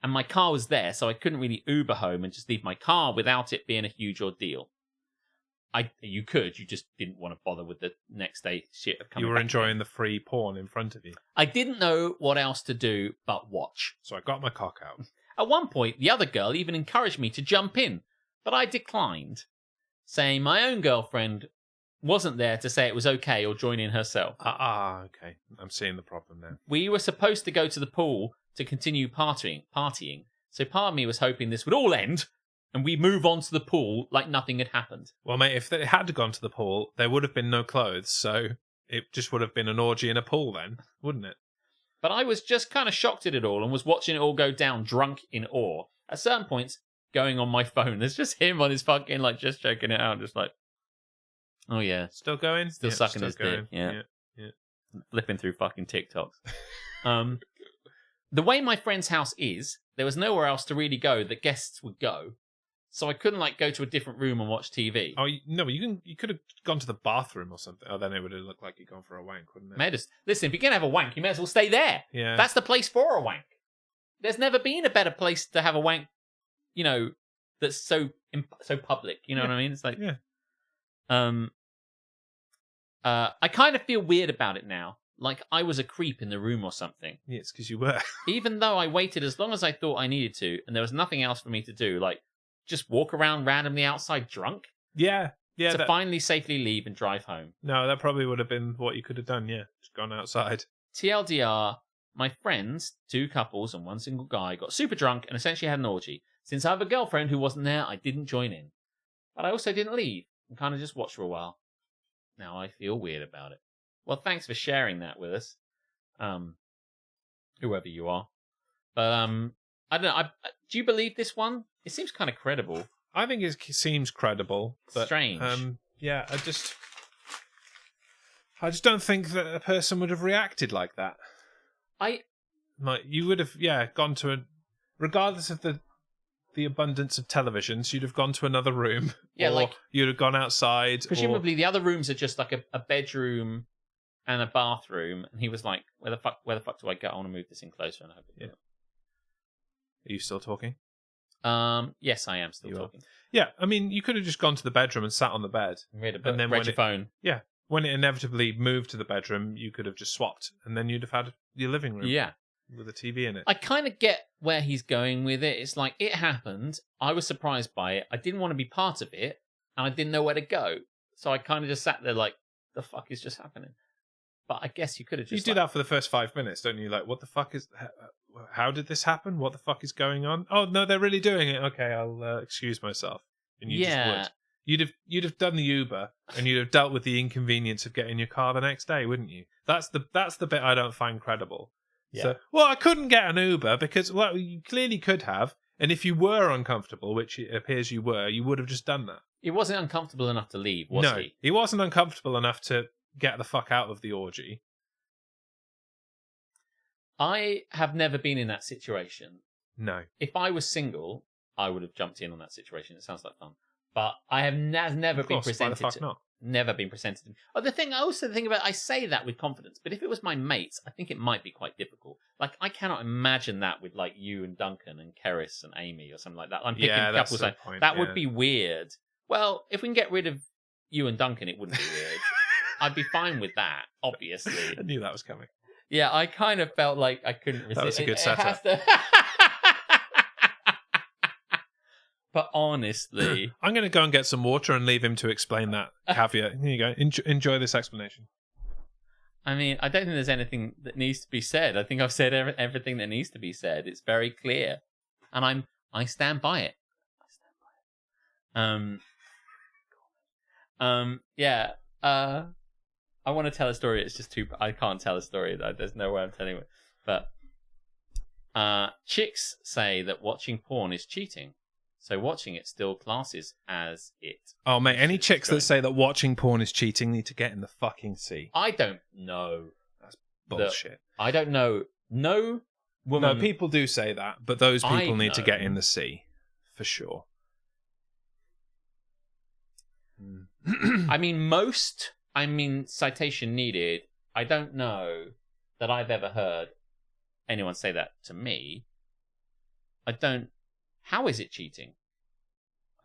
And my car was there, so I couldn't really Uber home and just leave my car without it being a huge ordeal. You just didn't want to bother with the next day shit of coming You were back enjoying again. the free porn in front of you. I didn't know what else to do but watch. So I got my cock out. At one point, the other girl even encouraged me to jump in, but I declined, saying my own girlfriend wasn't there to say it was okay or join in herself. Okay. I'm seeing the problem now. We were supposed to go to the pool to continue partying, so part of me was hoping this would all end and we move on to the pool like nothing had happened. Well, mate, if they had gone to the pool, there would have been no clothes, so it just would have been an orgy in a pool then, wouldn't it? But I was just kind of shocked at it all and was watching it all go down, drunk in awe. At certain points, going on my phone, there's just him on his fucking, just checking it out, just like, oh yeah. Still going? Still sucking his dick. Yeah. Flipping through fucking TikToks. The way my friend's house is, there was nowhere else to really go that guests would go. So I couldn't go to a different room and watch TV. Oh, no, but you could have gone to the bathroom or something. Oh, then it would have looked like you'd gone for a wank, wouldn't it? Listen, if you're going to have a wank, you may as well stay there. Yeah. That's the place for a wank. There's never been a better place to have a wank, that's so public. You know what I mean? It's like... Yeah. I kind of feel weird about it now. Like I was a creep in the room or something. Yeah, it's because you were. Even though I waited as long as I thought I needed to, and there was nothing else for me to do, just walk around randomly outside drunk. Yeah. To finally safely leave and drive home. No, that probably would have been what you could have done, yeah. Just gone outside. TLDR, my friends, 2 couples and 1 single guy, got super drunk and essentially had an orgy. Since I have a girlfriend who wasn't there, I didn't join in. But I also didn't leave and kind of just watched for a while. Now I feel weird about it. Well, thanks for sharing that with us. Whoever you are. But, I don't know. Do you believe this one? It seems kind of credible. I think it seems credible. But, strange. Yeah, I just don't think that a person would have reacted like that. You would have, gone to regardless of the abundance of televisions, you'd have gone to another room. Yeah, or you'd have gone outside. Presumably the other rooms are just like a bedroom and a bathroom. And he was like, where the fuck do I go? I want to move this in closer. And I hope Are you still talking? Yes, I am still talking. Yeah, I mean, you could have just gone to the bedroom and sat on the bed. And then read your phone. Yeah. When it inevitably moved to the bedroom, you could have just swapped. And then you'd have had your living room. Yeah. With a TV in it. I kind of get where he's going with it. It's like, it happened. I was surprised by it. I didn't want to be part of it. And I didn't know where to go. So I kind of just sat there like, the fuck is just happening? But I guess you could have just... You do that for the first 5 minutes, don't you? Like, what the fuck is... How did this happen? What the fuck is going on? Oh, no, they're really doing it. Okay, I'll excuse myself. And you just would. You'd have done the Uber, and you'd have dealt with the inconvenience of getting your car the next day, wouldn't you? That's the bit I don't find credible. Yeah. So, I couldn't get an Uber because, you clearly could have. And if you were uncomfortable, which it appears you were, you would have just done that. He wasn't uncomfortable enough to leave, was he? He wasn't uncomfortable enough to get the fuck out of the orgy. I have never been in that situation. No. If I was single, I would have jumped in on that situation. It sounds like fun. But I have never been presented why the fuck not? Never been presented to me. Oh, the thing about I say that with confidence, but if it was my mates, I think it might be quite difficult. Like, I cannot imagine that with, like, you and Duncan and Keris and Amy or something like that. I'm picking couples. Like, that would be weird. Well, if we can get rid of you and Duncan, it wouldn't be weird. I'd be fine with that, obviously. I knew that was coming. Yeah, I kind of felt like I couldn't resist. That was a good setup. But honestly... I'm going to go and get some water and leave him to explain that caveat. Here you go. Enjoy this explanation. I mean, I don't think there's anything that needs to be said. I think I've said everything that needs to be said. It's very clear. And I stand by it. Yeah. I want to tell a story. It's just I can't tell a story. There's no way I'm telling it. But chicks say that watching porn is cheating. So watching it still classes as it. Oh, mate, any chicks that say that watching porn is cheating need to get in the fucking sea. I don't know. That's bullshit. I don't know. No woman. No, people do say that, but those people need to get in the sea. For sure. I mean, citation needed. I don't know that I've ever heard anyone say that to me. How is it cheating?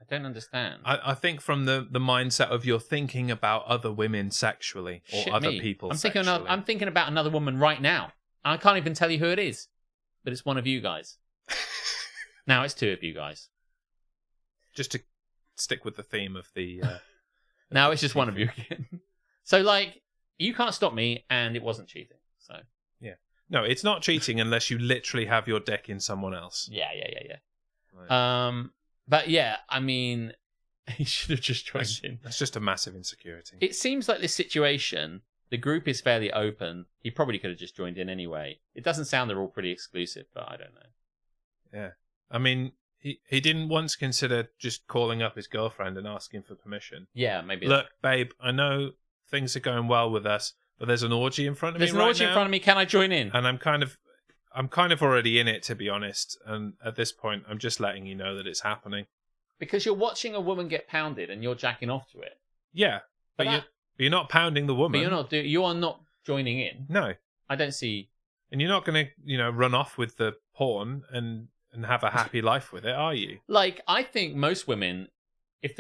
I don't understand. I think from the mindset of you're thinking about other women sexually or other people sexually. I'm thinking about another woman right now. I can't even tell you who it is, but it's one of you guys. Now it's two of you guys. Just to stick with the theme of the... now it's just one of you again. So, like, you can't stop me, and it wasn't cheating. So yeah. No, it's not cheating unless you literally have your dick in someone else. Yeah. Right. But yeah, I mean, he should have just joined in. That's just a massive insecurity. It seems like this situation, the group is fairly open. He probably could have just joined in anyway. It doesn't sound they're all pretty exclusive, but I don't know. Yeah. I mean, he didn't once consider just calling up his girlfriend and asking for permission. Yeah, maybe. Look, babe, I know things are going well with us, but there's an orgy in front of me right now. There's an orgy in front of me. Can I join in? And I'm kind of already in it, to be honest. And at this point, I'm just letting you know that it's happening. Because you're watching a woman get pounded and you're jacking off to it. Yeah, but you're not pounding the woman. But you are not joining in. No, I don't see. And you're not going to, run off with the porn and have a happy life with it, are you? Like, I think most women, if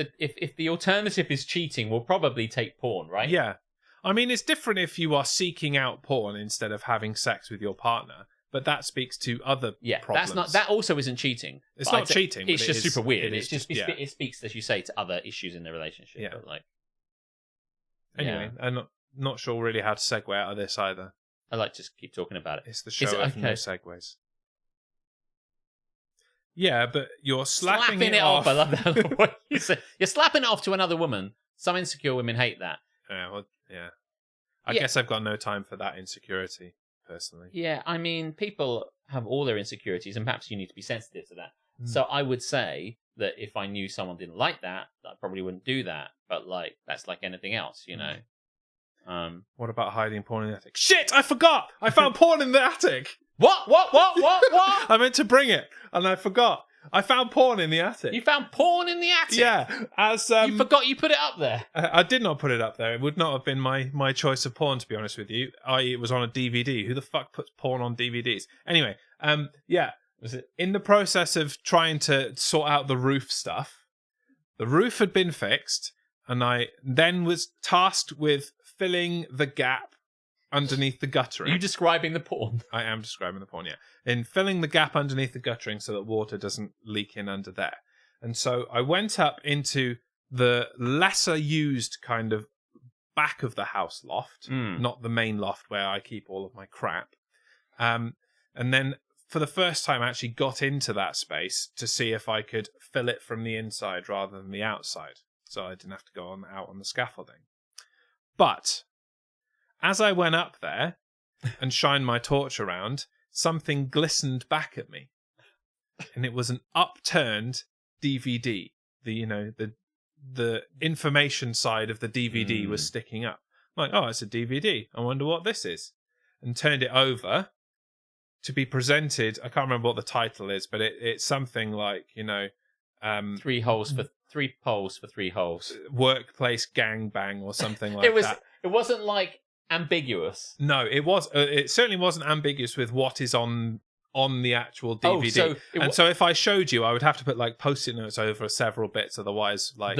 the alternative is cheating, will probably take porn, right? Yeah, I mean, it's different if you are seeking out porn instead of having sex with your partner. But that speaks to other problems. That also isn't cheating. It's not cheating. It's just super weird. It speaks, as you say, to other issues in the relationship. Yeah. But anyway, I'm not sure really how to segue out of this either. I like to just keep talking about it. It's the show of no segues. Yeah, but you're slapping it off. I love that. What you say. You're slapping it off to another woman. Some insecure women hate that. Yeah. I guess I've got no time for that insecurity. Personally. Yeah, I mean, people have all their insecurities, and perhaps you need to be sensitive to that. So I would say that if I knew someone didn't like that, I probably wouldn't do that. But that's like anything else, What about hiding porn in the attic? Shit! I forgot. I found porn in the attic. What? I meant to bring it, and I forgot. I found porn in the attic. You found porn in the attic? Yeah. You forgot you put it up there. I did not put it up there. It would not have been my choice of porn, to be honest with you. It was on a DVD. Who the fuck puts porn on DVDs? Anyway, yeah. Was it in the process of trying to sort out the roof stuff? The roof had been fixed, and I then was tasked with filling the gap underneath the guttering. Are you describing the porn? I am describing the porn, yeah. In filling the gap underneath the guttering so that water doesn't leak in under there. And so I went up into the lesser used kind of back of the house loft, not the main loft where I keep all of my crap. And then for the first time I actually got into that space to see if I could fill it from the inside rather than the outside. So I didn't have to go out on the scaffolding. But as I went up there and shined my torch around, something glistened back at me. And it was an upturned DVD. The the information side of the DVD was sticking up. I'm like, oh, it's a DVD. I wonder what this is. And turned it over to be presented. I can't remember what the title is, but it's something like, three poles for three holes. Workplace gangbang or something like that. It wasn't like ambiguous. No, it was. It certainly wasn't ambiguous with what is on the actual DVD. So if I showed you, I would have to put like Post-it notes over several bits. Otherwise, like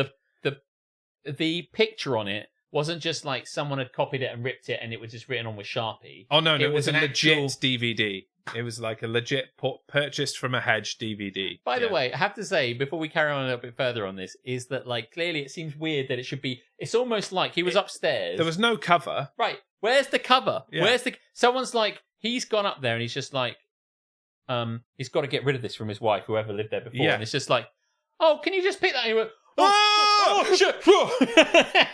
the picture on it wasn't just like someone had copied it and ripped it, and it was just written on with Sharpie. Oh no, it was a legit actual DVD. It was like a legit purchased from a hedge DVD. By the way, I have to say, before we carry on a little bit further on this, is that like clearly it seems weird that it should be. It's almost like he was upstairs. There was no cover. Right. Where's the cover? Yeah. Someone's like, he's gone up there and he's just like, he's got to get rid of this from his wife, whoever lived there before. Yeah. And it's just like, oh, can you just pick that? And he went, oh shit.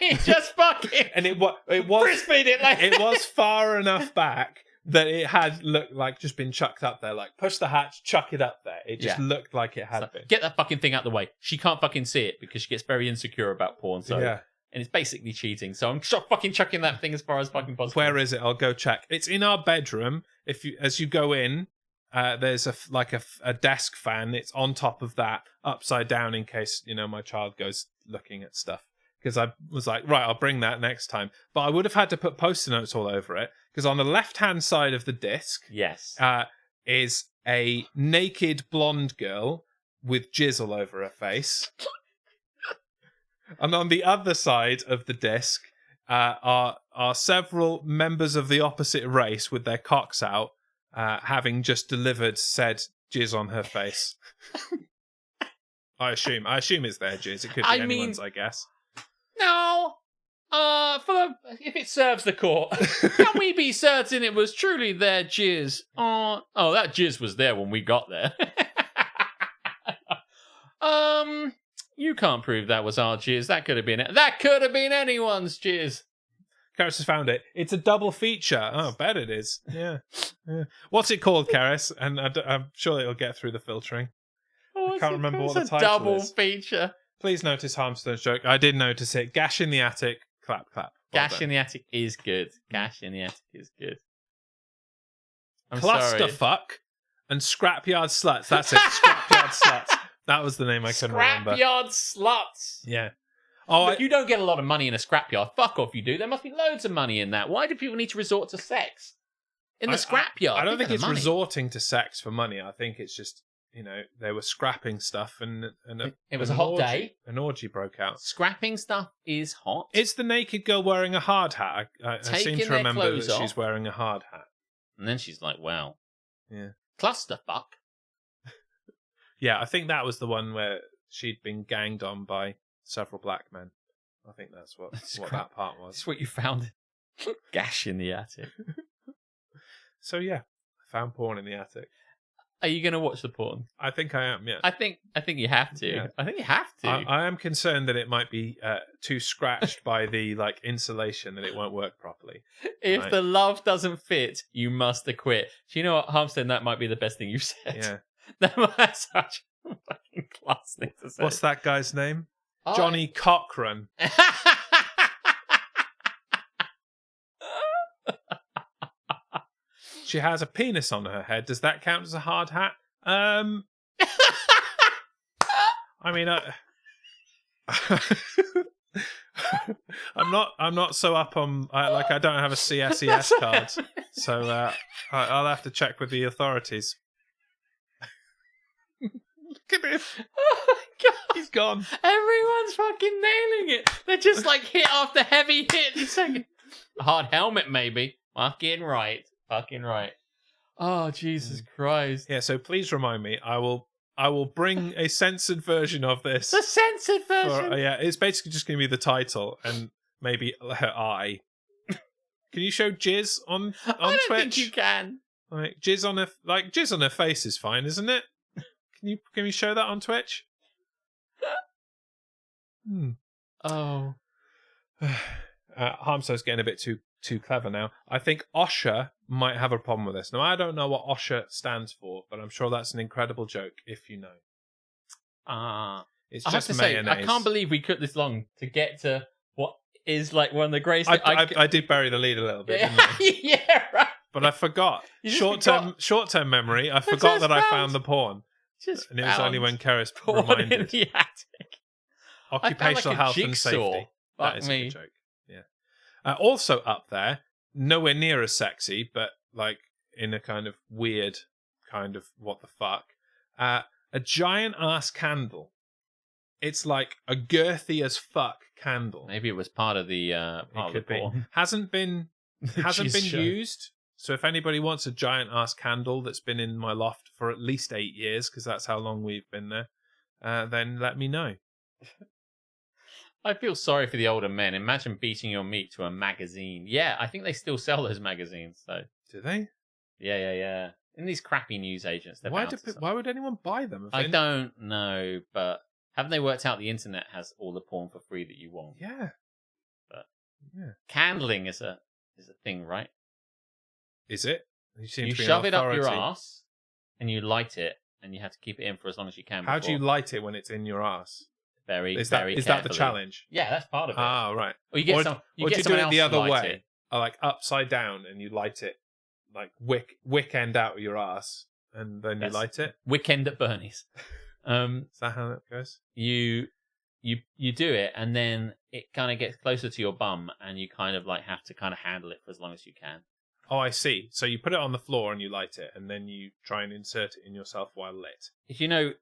He just fucking. And it was frisbeed it like it was far enough back that it had looked like just been chucked up there. Like, push the hatch, chuck it up there. It just looked like it had been. Get that fucking thing out the way. She can't fucking see it because she gets very insecure about porn. So, yeah. And it's basically cheating. So I'm fucking chucking that thing as far as fucking possible. Where is it? I'll go check. It's in our bedroom. As you go in, there's a desk fan. It's on top of that, upside down, in case my child goes looking at stuff. Because I was like, right, I'll bring that next time. But I would have had to put Post-it notes all over it. Because on the left-hand side of the disc, yes, is a naked blonde girl with jizz all over her face. And on the other side of the disc are several members of the opposite race with their cocks out, having just delivered said jizz on her face. I assume it's their jizz. It could be anyone's, I guess. No, if it serves the court, can we be certain it was truly their jizz? Oh, that jizz was there when we got there. You can't prove that was our jizz. That could have been anyone's jizz. Karis has found it. It's a double feature. Oh, I bet it is. Yeah. What's it called, Karis? And I'm sure it'll get through the filtering. I can't remember what the title is. It's a double feature. Please notice Harmstone's joke. I did notice it. Gash in the attic. Clap, clap. Gash in the attic is good. Gash in the attic is good. I'm Clusterfuck sorry. and Scrapyard Sluts. That's it. Scrapyard Sluts. That was the name I couldn't remember. Scrapyard Sluts. Yeah. Look, you don't get a lot of money in a scrapyard. Fuck off, you do. There must be loads of money in that. Why do people need to resort to sex in the scrapyard? I don't think it's resorting to sex for money. I think it's just, they were scrapping stuff and it was a hot day. An orgy broke out. Scrapping stuff is hot. It's the naked girl wearing a hard hat. I seem to remember that she's wearing a hard hat. And then she's like, wow. Yeah. Clusterfuck. Yeah, I think that was the one where she'd been ganged on by several black men. I think that's what that part was. That's what you found. Gash in the attic. So yeah, I found porn in the attic. Are you going to watch the porn? I think I am, yeah. I think you have to. Yeah. I think you have to. I am concerned that it might be too scratched by the insulation that it won't work properly. If the love doesn't fit, you must acquit. Do you know what, Harmstone? That might be the best thing you've said. Yeah. That's such a fucking class thing to say. What's that guy's name? Johnny Cochran. She has a penis on her head. Does that count as a hard hat? I mean, I'm not so up on. I don't have a CSES card, so I'll have to check with the authorities. Look at him. Oh my god. He's gone. Everyone's fucking nailing it. They're just like hit after heavy hit. He's saying, a hard helmet, maybe. Fucking right. Fucking right. Oh, Jesus Christ. Yeah, so please remind me. I will bring a censored version of this. The censored version? Yeah, it's basically just going to be the title and maybe her eye. Can you show jizz on Twitch? I don't think you can. Like jizz on her face is fine, isn't it? Can you show that on Twitch? Oh. Harmstone's getting a bit too clever now. I think Osher might have a problem with this. Now, I don't know what Osher stands for, but I'm sure that's an incredible joke if you know. It's I have just to say, mayonnaise. I can't believe we took this long to get to what is like one of the greatest. I did bury the lead a little bit, didn't I? Yeah, right. But I forgot. You just Short-term memory. I forgot that I found the porn. And it was only when Karis porn reminded. in the attic. Occupational health and safety. That is a good joke. Yeah. Also up there, nowhere near as sexy, but like in a kind of weird kind of what the fuck. A giant ass candle. It's like a girthy as fuck candle. Maybe it was part of the porn. Hasn't been show. used. So if anybody wants a giant ass candle that's been in my loft for at least 8 years, because that's how long we've been there, then let me know. I feel sorry for the older men. Imagine beating your meat to a magazine. Yeah, I think they still sell those magazines. So Do they? Yeah. In these crappy news agents. Why would anyone buy them? I don't know, but haven't they worked out the internet has all the porn for free that you want? Yeah. But yeah. Candling is a thing, right? Is it? You shove it up your ass and you light it, and you have to keep it in for as long as you can. How do you light it when it's in your ass? Is that the challenge? Yeah, that's part of it. Ah, right. Or you get do you do it the other way? Like upside down, and you light it like wick end out of your ass, and then you light it. Weekend at Bernie's. Is that how that goes? You do it, and then it kind of gets closer to your bum, and you kind of like have to kind of handle it for as long as you can. Oh, I see. So you put it on the floor and you light it, and then you try and insert it in yourself while lit.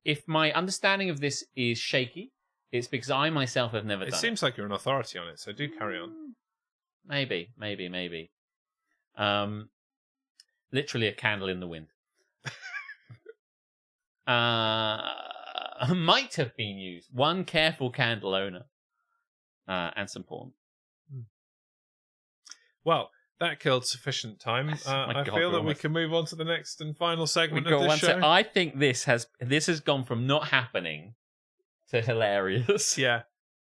If my understanding of this is shaky, it's because I myself have never done it. It seems like you're an authority on it, so do carry on. Maybe. Literally a candle in the wind. Might have been used. One careful candle owner. And some porn. Well, that killed sufficient time. I feel that we can move on to the next and final segment of this show. I think this has gone from not happening to hilarious. Yeah.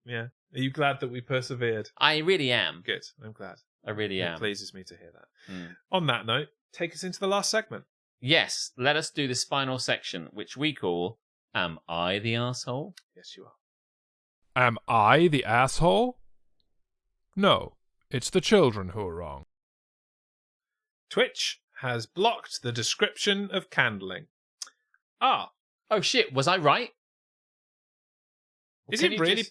Are you glad that we persevered? I really am. Good. I'm glad. I really am. It pleases me to hear that. On that note, take us into the last segment. Yes, let us do this final section, which we call Am I the Asshole? Yes, you are. Am I the asshole? No, it's the children who are wrong. Twitch has blocked the description of candling. Ah. Oh shit, was I right? Is it really?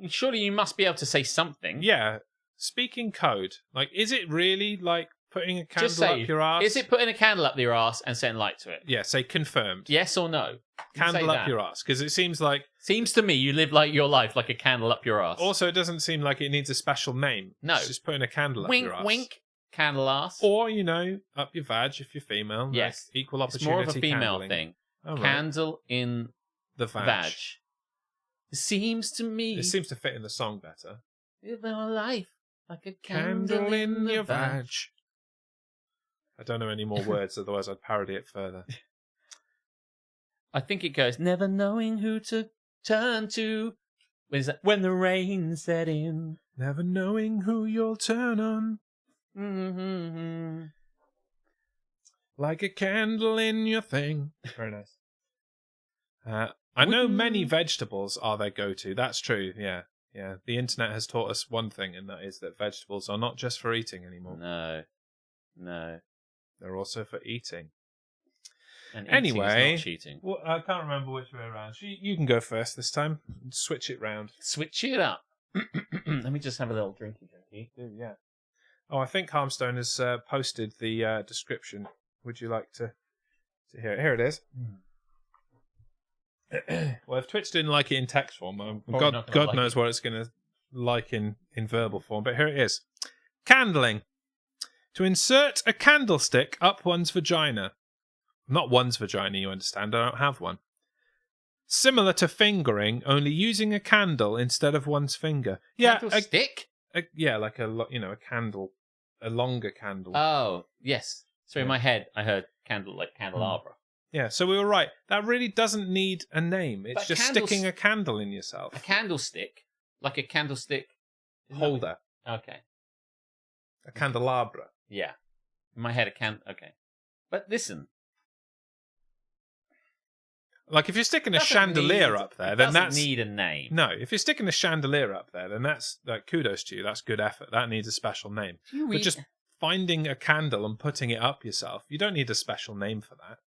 Surely you must be able to say something. Yeah. Speaking code. Like, is it really like putting a candle up your ass? Is it putting a candle up your ass and setting light to it? Yeah, say confirmed. Yes or no? Candle up your ass. Because it seems like... Seems to me you live like your life like a candle up your ass. Also, it doesn't seem like it needs a special name. No. It's just putting a candle up your ass. Wink, wink. Candle ass. Or, up your vag if you're female. Yes. Like equal opportunity. It's more of a female candling. Thing. Oh, right. Candle in the vag. It seems to me. It seems to fit in the song better. Live our life like a candle in your vag. I don't know any more words, otherwise I'd parody it further. I think it goes, never knowing who to turn to. When the rain set in. Never knowing who you'll turn on. Mm-hmm. Like a candle in your thing. Very nice. I know many vegetables are their go-to. That's true, yeah. The internet has taught us one thing, and that is that vegetables are not just for eating anymore. No. They're also for eating. And anyway, is not cheating. Well, I can't remember which way around. You can go first this time. Switch it round. Switch it up. Let me just have a little drinky. Yeah. Oh, I think Harmstone has posted the description. Would you like to hear it? Here it is. Well, if Twitch didn't like it in text form, God knows what it's going to like in verbal form. But here it is. Candling. To insert a candlestick up one's vagina. Not one's vagina, you understand. I don't have one. Similar to fingering, only using a candle instead of one's finger. Yeah, candlestick? Yeah, like a candle, a longer candle. Oh, yes. So in my head, I heard candle, like candelabra. Yeah, so we were right. That really doesn't need a name. It's just sticking a candle in yourself. A candlestick? Like a candlestick holder. Okay. A candelabra. Yeah. In my head, okay. But listen. Like, if you're sticking a Doesn't chandelier need- up there, it then doesn't that's... need a name. No, if you're sticking a chandelier up there, then that's like, kudos to you. That's good effort. That needs a special name. But just finding a candle and putting it up yourself, you don't need a special name for that.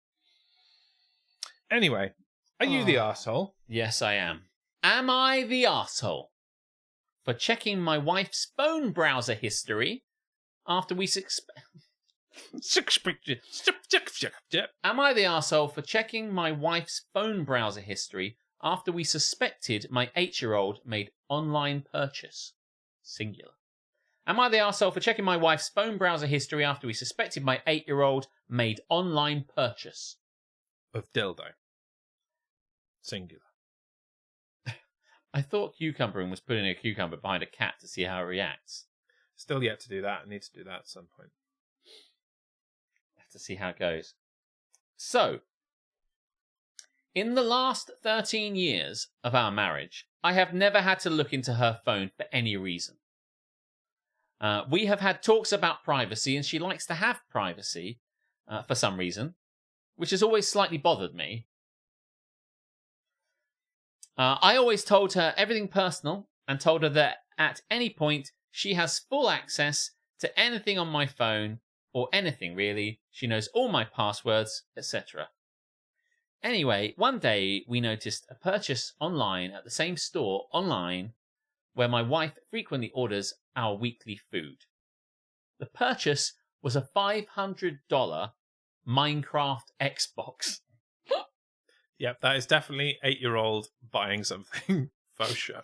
Anyway, are you the arsehole? Yes, I am. Am I the arsehole for checking my wife's phone browser history after we Am I the arsehole for checking my wife's phone browser history after we suspected my 8-year-old made online purchase? Singular. Am I the arsehole for checking my wife's phone browser history after we suspected my 8-year-old made online purchase? Of dildo. Singular. I thought cucumbering was putting a cucumber behind a cat to see how it reacts. Still yet to do that. I need to do that at some point. Have to see how it goes. So, in the last 13 years of our marriage, I have never had to look into her phone for any reason. We have had talks about privacy, and she likes to have privacy for some reason, which has always slightly bothered me. I always told her everything personal and told her that at any point she has full access to anything on my phone, or anything really. She knows all my passwords, etc. Anyway, one day we noticed a purchase online at the same store online where my wife frequently orders our weekly food. The purchase was a $500 Minecraft Xbox. Yep, that is definitely 8-year-old buying something faux show.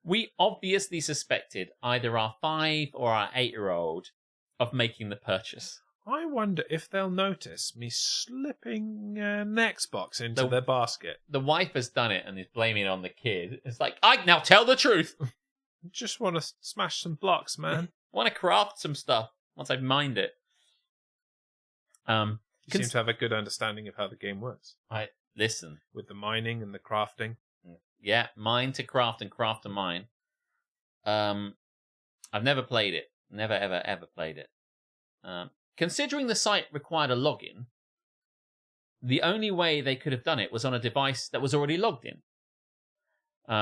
We obviously suspected either our 5 or our 8-year-old of making the purchase. I wonder if they'll notice me slipping an Xbox into their basket. The wife has done it and is blaming it on the kid. It's like, I now tell the truth. Just want to smash some blocks, man. Want to craft some stuff once I've mined it. You seem to have a good understanding of how the game works. Listen. With the mining and the crafting. Yeah, mine to craft and craft to mine. I've never played it. Never, ever, ever played it. Considering the site required a login, the only way they could have done it was on a device that was already logged in,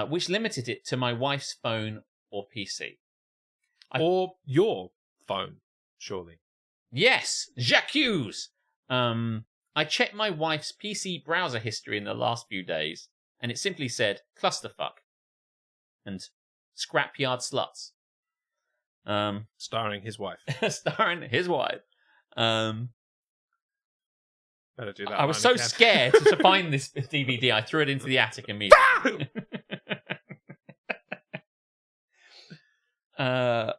which limited it to my wife's phone or PC. Or your phone, surely. Yes, j'accuse! I checked my wife's PC browser history in the last few days, and it simply said clusterfuck and scrapyard sluts. Starring his wife. Starring his wife. Better do that. I was so scared to find this DVD, I threw it into the attic immediately. I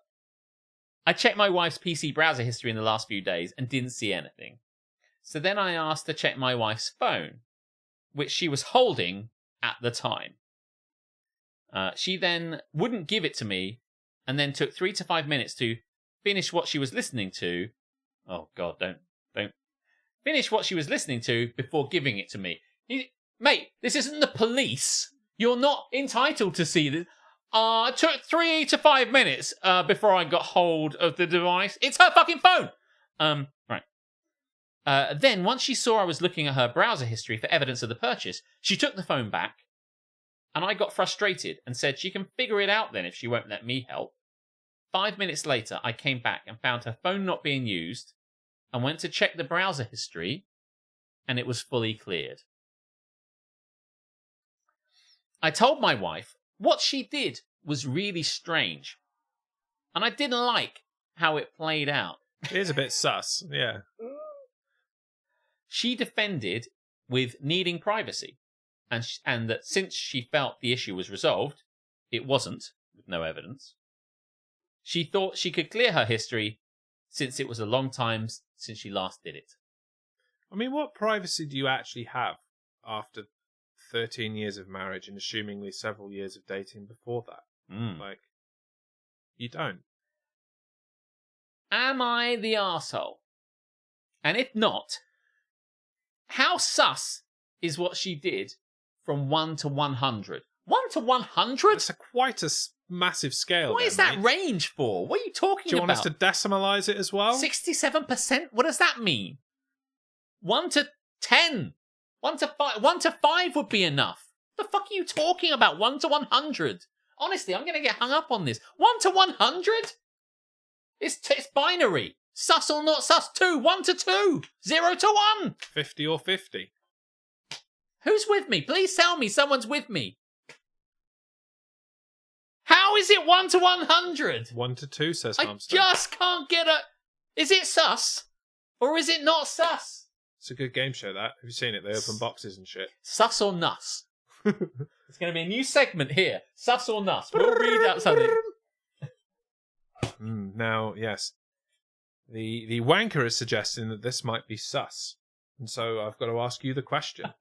checked my wife's PC browser history in the last few days and didn't see anything. So then I asked to check my wife's phone, which she was holding at the time. She then wouldn't give it to me, and then took 3 to 5 minutes to finish what she was listening to. Oh God, don't finish what she was listening to before giving it to me. Mate, this isn't the police. You're not entitled to see this. It took 3 to 5 minutes before I got hold of the device. It's her fucking phone. Right. Then, once she saw I was looking at her browser history for evidence of the purchase, she took the phone back, and I got frustrated and said she can figure it out then if she won't let me help. 5 minutes later, I came back and found her phone not being used, and went to check the browser history, and it was fully cleared. I told my wife what she did was really strange, and I didn't like how it played out. It is a bit sus, yeah. She defended with needing privacy, and that since she felt the issue was resolved, it wasn't, with no evidence. She thought she could clear her history since it was a long time since she last did it. I mean, what privacy do you actually have after 13 years of marriage and assumingly several years of dating before that? Like, you don't. Am I the arsehole? And if not, how sus is what she did from 1 to 100? 1 to 100? It's quite a massive scale. What is that range for? What are you talking about? Do you want us to decimalize it as well? 67%? What does that mean? 1 to 10? 1 to 5. 1 to 5 would be enough. The fuck are you talking about? 1 to 100. Honestly, I'm going to get hung up on this. 1 to 100? It's binary. Sus or not sus. 2. 1 to 2. 0 to 1. 50 or 50. Who's with me? Please tell me someone's with me. How is it 1 to 100? 1 to 2, says I Harmstone. just can't get a... Is it sus? Or is it not sus? It's a good game show, that. Have you seen it? They open boxes and shit. Sus or nuss? It's going to be a new segment here. Sus or nuss? We'll read out something. Now, yes. The wanker is suggesting that this might be sus. And so I've got to ask you the question.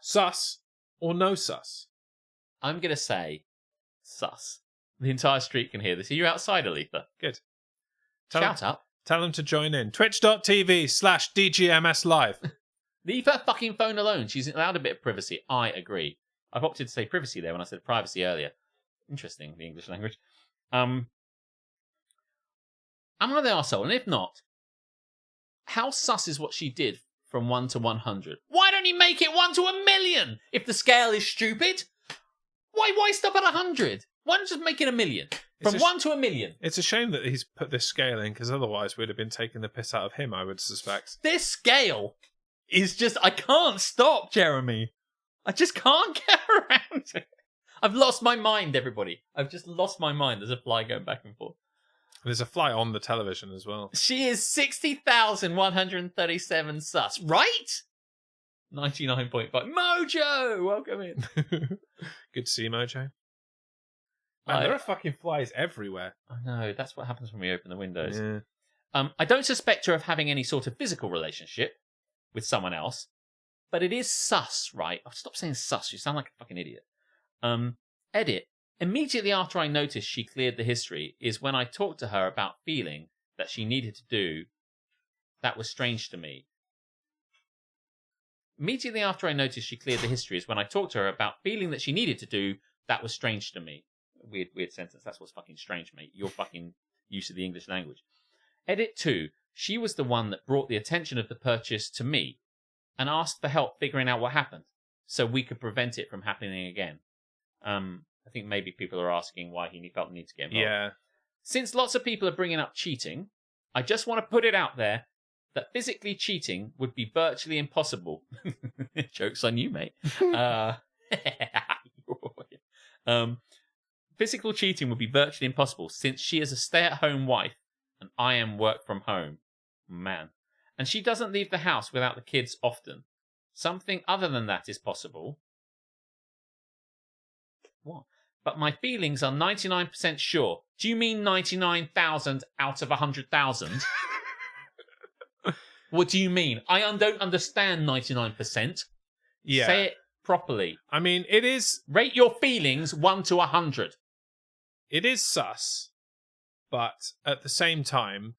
Sus or no sus? I'm going to say sus. The entire street can hear this. Are you outside, Aletha? Good. Shout out. Tell them to join in. Twitch.tv/DGMS Live. Leave her fucking phone alone. She's allowed a bit of privacy. I agree. I've opted to say privacy there when I said privacy earlier. Interesting, the English language. Am I the arsehole? And if not, how sus is what she did from 1 to 100? Why don't you make it 1 to 1,000,000? If the scale is stupid, why stop at 100? Why not just make it 1,000,000? From 1 to 1,000,000. It's a shame that he's put this scale in, because otherwise we'd have been taking the piss out of him, I would suspect. This scale is just... I can't stop, Jeremy. I just can't get around it. I've lost my mind, everybody. I've just lost my mind. There's a fly going back and forth. There's a fly on the television as well. She is 60,137 sus, right? 99.5. Mojo! Welcome in. Good to see you, Mojo. Man, there are fucking flies everywhere. I know, that's what happens when we open the windows. Yeah. I don't suspect her of having any sort of physical relationship with someone else, but it is sus, right? Oh, stop saying sus, you sound like a fucking idiot. Edit. Immediately after I noticed she cleared the history is when I talked to her about feeling that she needed to do that was strange to me. Immediately after I noticed she cleared the history is when I talked to her about feeling that she needed to do that was strange to me. Weird sentence. That's what's fucking strange, mate. Your fucking use of the English language. Edit 2. She was the one that brought the attention of the purchase to me and asked for help figuring out what happened so we could prevent it from happening again. I think maybe people are asking why he felt the need to get involved. Yeah. Since lots of people are bringing up cheating, I just want to put it out there that physically cheating would be virtually impossible. Joke's on you, mate. Physical cheating would be virtually impossible since she is a stay-at-home wife and I am work from home. Man. And she doesn't leave the house without the kids often. Something other than that is possible. What? But my feelings are 99% sure. Do you mean 99,000 out of 100,000? What do you mean? I don't understand 99%. Yeah. Say it properly. I mean, it is... Rate your feelings 1 to 100. It is sus, but at the same time,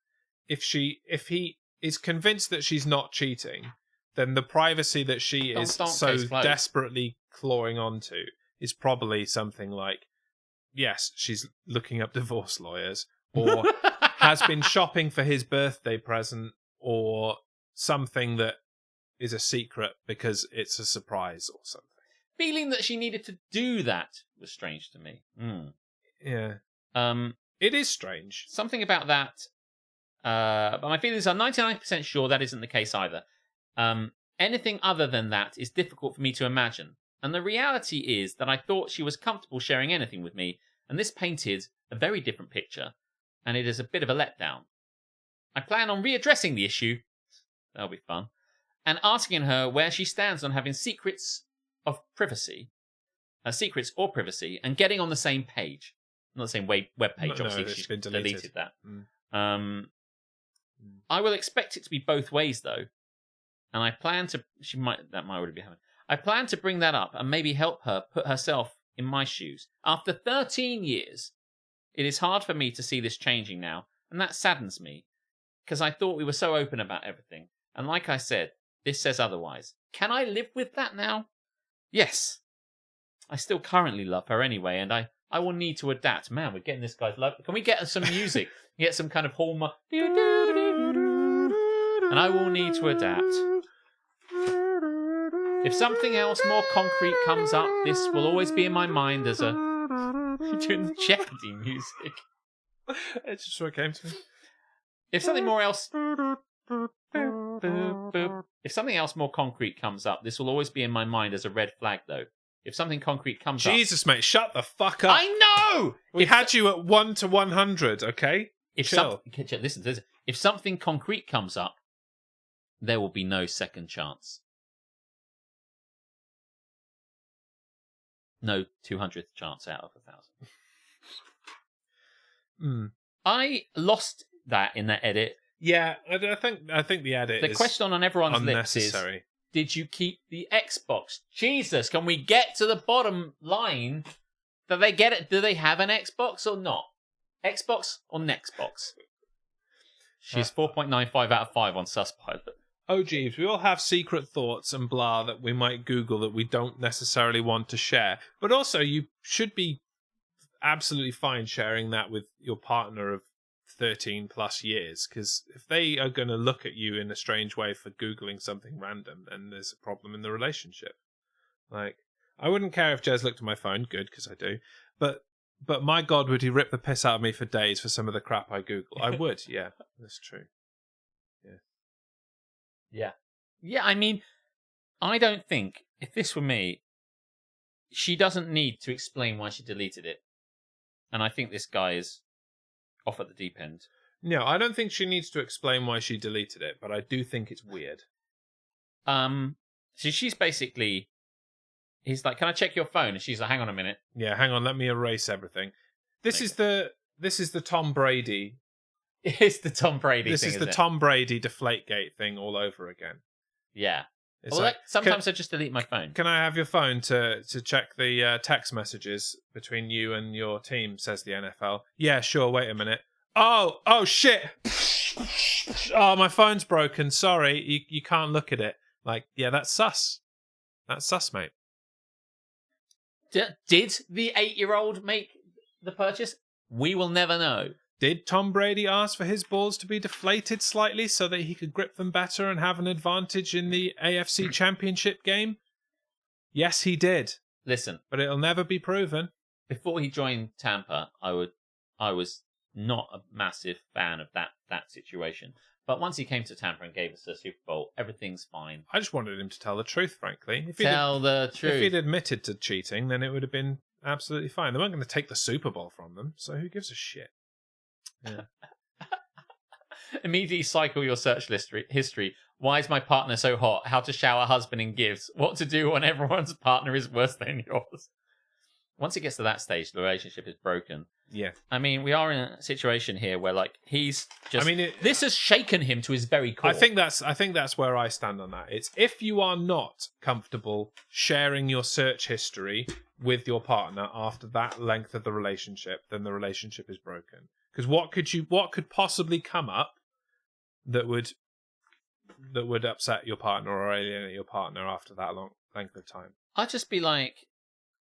if he is convinced that she's not cheating, then the privacy that she is so desperately clawing onto is probably something like, yes, she's looking up divorce lawyers, or has been shopping for his birthday present, or something that is a secret because it's a surprise or something. Feeling that she needed to do that was strange to me. Yeah. It is strange. Something about that. But my feelings are 99% sure that isn't the case either. Anything other than that is difficult for me to imagine. And the reality is that I thought she was comfortable sharing anything with me, and this painted a very different picture, and it is a bit of a letdown. I plan on readdressing the issue. That'll be fun. And asking her where she stands on having secrets or privacy, and getting on the same page. Not the same web page, obviously, she's been deleted that. I will expect it to be both ways, though. And I plan to... That might already be happening. I plan to bring that up and maybe help her put herself in my shoes. After 13 years, it is hard for me to see this changing now, and that saddens me, because I thought we were so open about everything. And like I said, this says otherwise. Can I live with that now? Yes. I still currently love her anyway, and I will need to adapt. Man, we're getting this guy's love. Can we get some music? Get some kind of hallmark. And I will need to adapt. If something else more concrete comes up, this will always be in my mind as a... You're doing the Jeopardy music. It's just what came to me. If something else more concrete comes up, this will always be in my mind as a red flag, though. If something concrete comes up... Jesus, mate, shut the fuck up. I know! We had you at 1 to 100, okay? Chill. Listen to this. If something concrete comes up, there will be no second chance. No 200th chance out of 1,000. I lost that in that edit. Yeah, I think the edit The is question on everyone's lips is, unnecessary. did you keep the Xbox? Jesus, can we get to the bottom line? Do they get it? Do they have an Xbox or not? Xbox or Nextbox? She's 4.95 out of 5 on Suspilot. Oh, Jeeves, we all have secret thoughts and blah that we might Google that we don't necessarily want to share. But also, you should be absolutely fine sharing that with your partner of 13 plus years, because if they are going to look at you in a strange way for Googling something random, then there's a problem in the relationship. Like, I wouldn't care if Jez looked at my phone, good, because I do, but my God, would he rip the piss out of me for days for some of the crap I Google? I would, yeah, that's true. Yeah, I mean, I don't think, if this were me, she doesn't need to explain why she deleted it. And I think this guy is off at the deep end. No, I don't think she needs to explain why she deleted it, but I do think it's weird. So she's basically, he's like, can I check your phone? And she's like, hang on a minute. Yeah, hang on, let me erase everything. This is the Tom Brady. It's the Tom Brady This thing, is the isn't it? Tom Brady Deflategate thing all over again. Yeah. It's Well, like, sometimes I just delete my phone. Can I have your phone to check the text messages between you and your team, says the NFL. Yeah, sure, wait a minute. Oh, shit. Oh, my phone's broken. Sorry, you can't look at it. Like, yeah, that's sus. That's sus, mate. Did the 8-year-old make the purchase? We will never know. Did Tom Brady ask for his balls to be deflated slightly so that he could grip them better and have an advantage in the AFC Championship game? Yes, he did. Listen, But it'll never be proven. before he joined Tampa, I was not a massive fan of that situation. But once he came to Tampa and gave us a Super Bowl, everything's fine. I just wanted him to tell the truth, frankly. Tell the truth. If he'd admitted to cheating, then it would have been absolutely fine. They weren't going to take the Super Bowl from them, so who gives a shit? Yeah. Immediately cycle your search history. Why is my partner so hot? How to shower husband in gifts. What to do when everyone's partner is worse than yours. Once it gets to that stage, the relationship is broken. Yeah. I mean, we are in a situation here where, like, he's just... I mean, this has shaken him to his very core. I think that's where I stand on that. It's if you are not comfortable sharing your search history with your partner after that length of the relationship, then the relationship is broken. Because what could possibly come up that would upset your partner or alienate your partner after that long length of time? I'd just be like,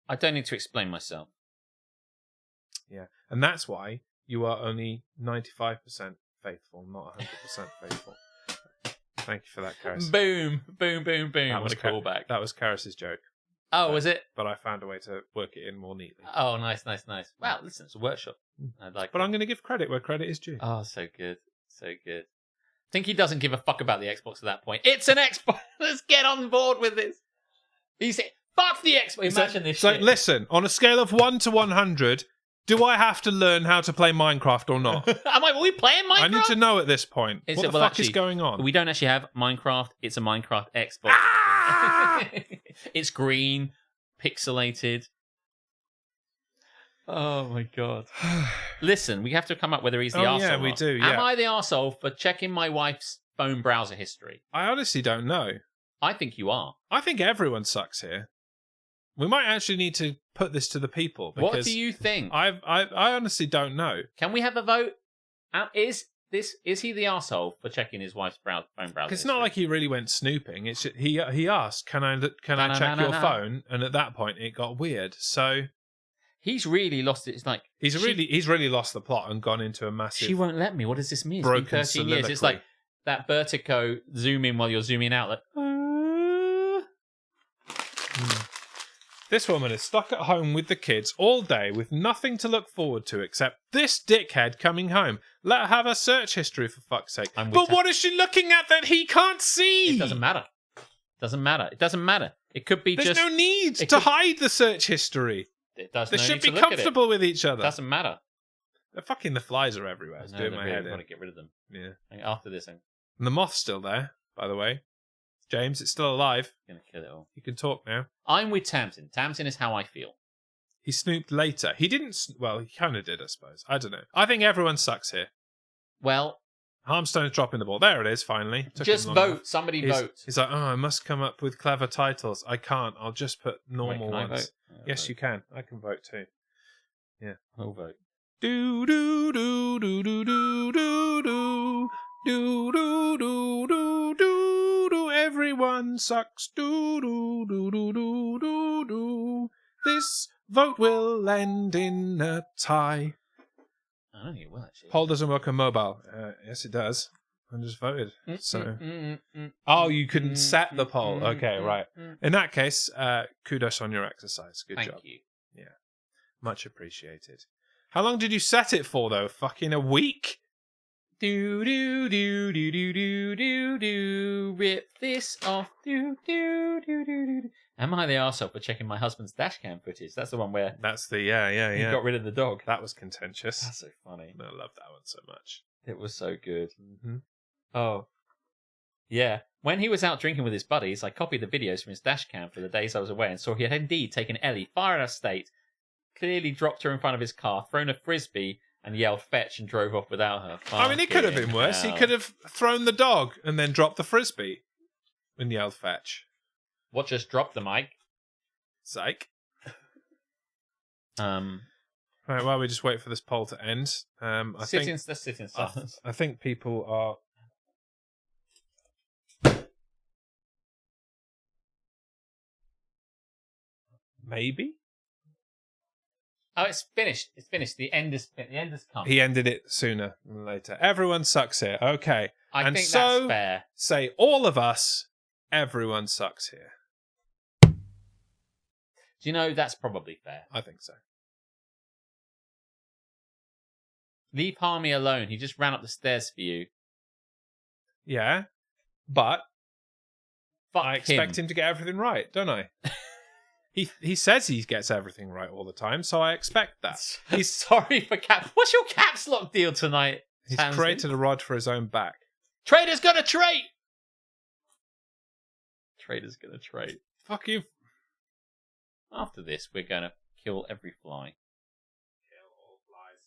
I don't need to explain myself. Yeah, and that's why you are only 95% faithful, not 100% faithful. Thank you for that, Karis. Boom, boom, boom, boom. That What a callback. That was Karis's joke. Oh, was it? But I found a way to work it in more neatly. Oh, nice. Wow, listen, it's a workshop. I'd like. But I'm going to give credit where credit is due. Oh, so good. I think he doesn't give a fuck about the Xbox at that point. It's an Xbox. Let's get on board with this. He said, fuck the Xbox. Imagine this shit. So listen, on a scale of 1 to 100, do I have to learn how to play Minecraft or not? Are we playing Minecraft? I need to know at this point. What the fuck is going on? We don't actually have Minecraft. It's a Minecraft Xbox. It's green, pixelated. Oh my god. Listen, we have to come up whether he's the arsehole. Yeah, we do. Yeah. Am I the arsehole for checking my wife's phone browser history? I honestly don't know. I think you are. I think everyone sucks here. We might actually need to put this to the people. Because what do you think? I honestly don't know. Can we have a vote? Is he the arsehole for checking his wife's phone browser? Because it's not like he really went snooping. It's just, he asked, "Can I check your phone?" And at that point, it got weird. So he's really lost it. It's like he's really lost the plot and gone into a massive. She won't let me. What does this mean? Broken It's been 13 years. It's like that vertigo zoom in while you're zooming out. Like, This woman is stuck at home with the kids all day with nothing to look forward to except this dickhead coming home. Let her have her search history, for fuck's sake. But what is she looking at that he can't see? It doesn't matter. Doesn't matter. It doesn't matter. It could be There's no need to hide the search history. They should be comfortable with each other. Doesn't matter. The flies are everywhere. It's doing my head in. I want to get rid of them. Yeah. After this, I'm And the moth's still there, by the way. James, it's still alive. going to kill it all. You can talk now. I'm with Tamsin. Tamsin is how I feel. He snooped later. He didn't... Well, he kind of did, I suppose. I don't know. I think everyone sucks here. Well... Harmstone's dropping the ball. There it is, finally. Just vote. Somebody vote. He's like, I must come up with clever titles. I can't. I'll just put normal ones. I vote? Yes, you can. I can vote too. Yeah. I'll vote. Do do do do do do do do do do do do do do. Everyone sucks. Do do do do do do do. This vote will end in a tie. I don't think it will, actually. Poll doesn't work on mobile. Yes, it does. I just voted. So. Oh, you couldn't set the poll. Okay, right. In that case, kudos on your exercise. Good job. Thank you. Yeah. Much appreciated. How long did you set it for, though? Fucking a week? Do do do do do do do do. Rip this off. Do do do do do. Am I the arsehole for checking my husband's dashcam footage? That's the one where That's the yeah. he got rid of the dog. That was contentious. That's so funny. I love that one so much. It was so good. Mm-hmm. Oh. Yeah. When he was out drinking with his buddies, I copied the videos from his dashcam for the days I was away and saw he had indeed taken Ellie far out of state, clearly dropped her in front of his car, thrown a frisbee, and yelled fetch and drove off without her. I mean, it could have been worse. He could have thrown the dog and then dropped the frisbee and yelled fetch. What just dropped the mic? Psych. Right, while we just wait for this poll to end, let's sit in silence. I think people are... Maybe? Oh, it's finished. It's finished. The end has come. He ended it sooner than later. Everyone sucks here. Okay. I and think so, that's fair. Say all of us, everyone sucks here. Do you know, that's probably fair. I think so. Leave Harmy alone. He just ran up the stairs for you. Yeah, but Fuck I expect him to get everything right, don't I? He says he gets everything right all the time, so I expect that. He's sorry for caps. What's your caps lock deal tonight? He's created a rod for his own back. Trader's gonna trade. Trader's gonna trade. Fuck you. After this, we're gonna kill every fly. Kill all flies.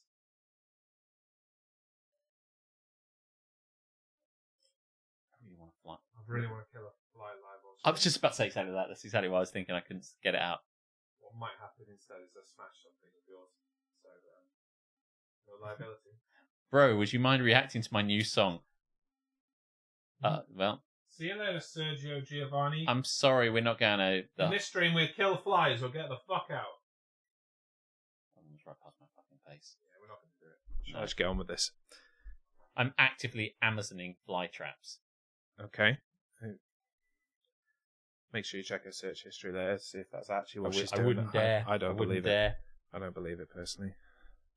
I really want to fly. I really want to kill a fly live on. I was just about to say exactly that. That's exactly what I was thinking. I couldn't get it out. What might happen instead is I smash something of yours. So, no liability. Bro, would you mind reacting to my new song? Well. See you later, Sergio Giovanni. I'm sorry, we're not going to... In this stream, we kill flies or get the fuck out. I'm going to try past my fucking face. Yeah, we're not going to do it. Shall I just get on with this? I'm actively Amazoning fly traps. Okay. Make sure you check her search history there, see if that's actually what she's doing. I wouldn't dare. I don't believe it. I don't believe it personally.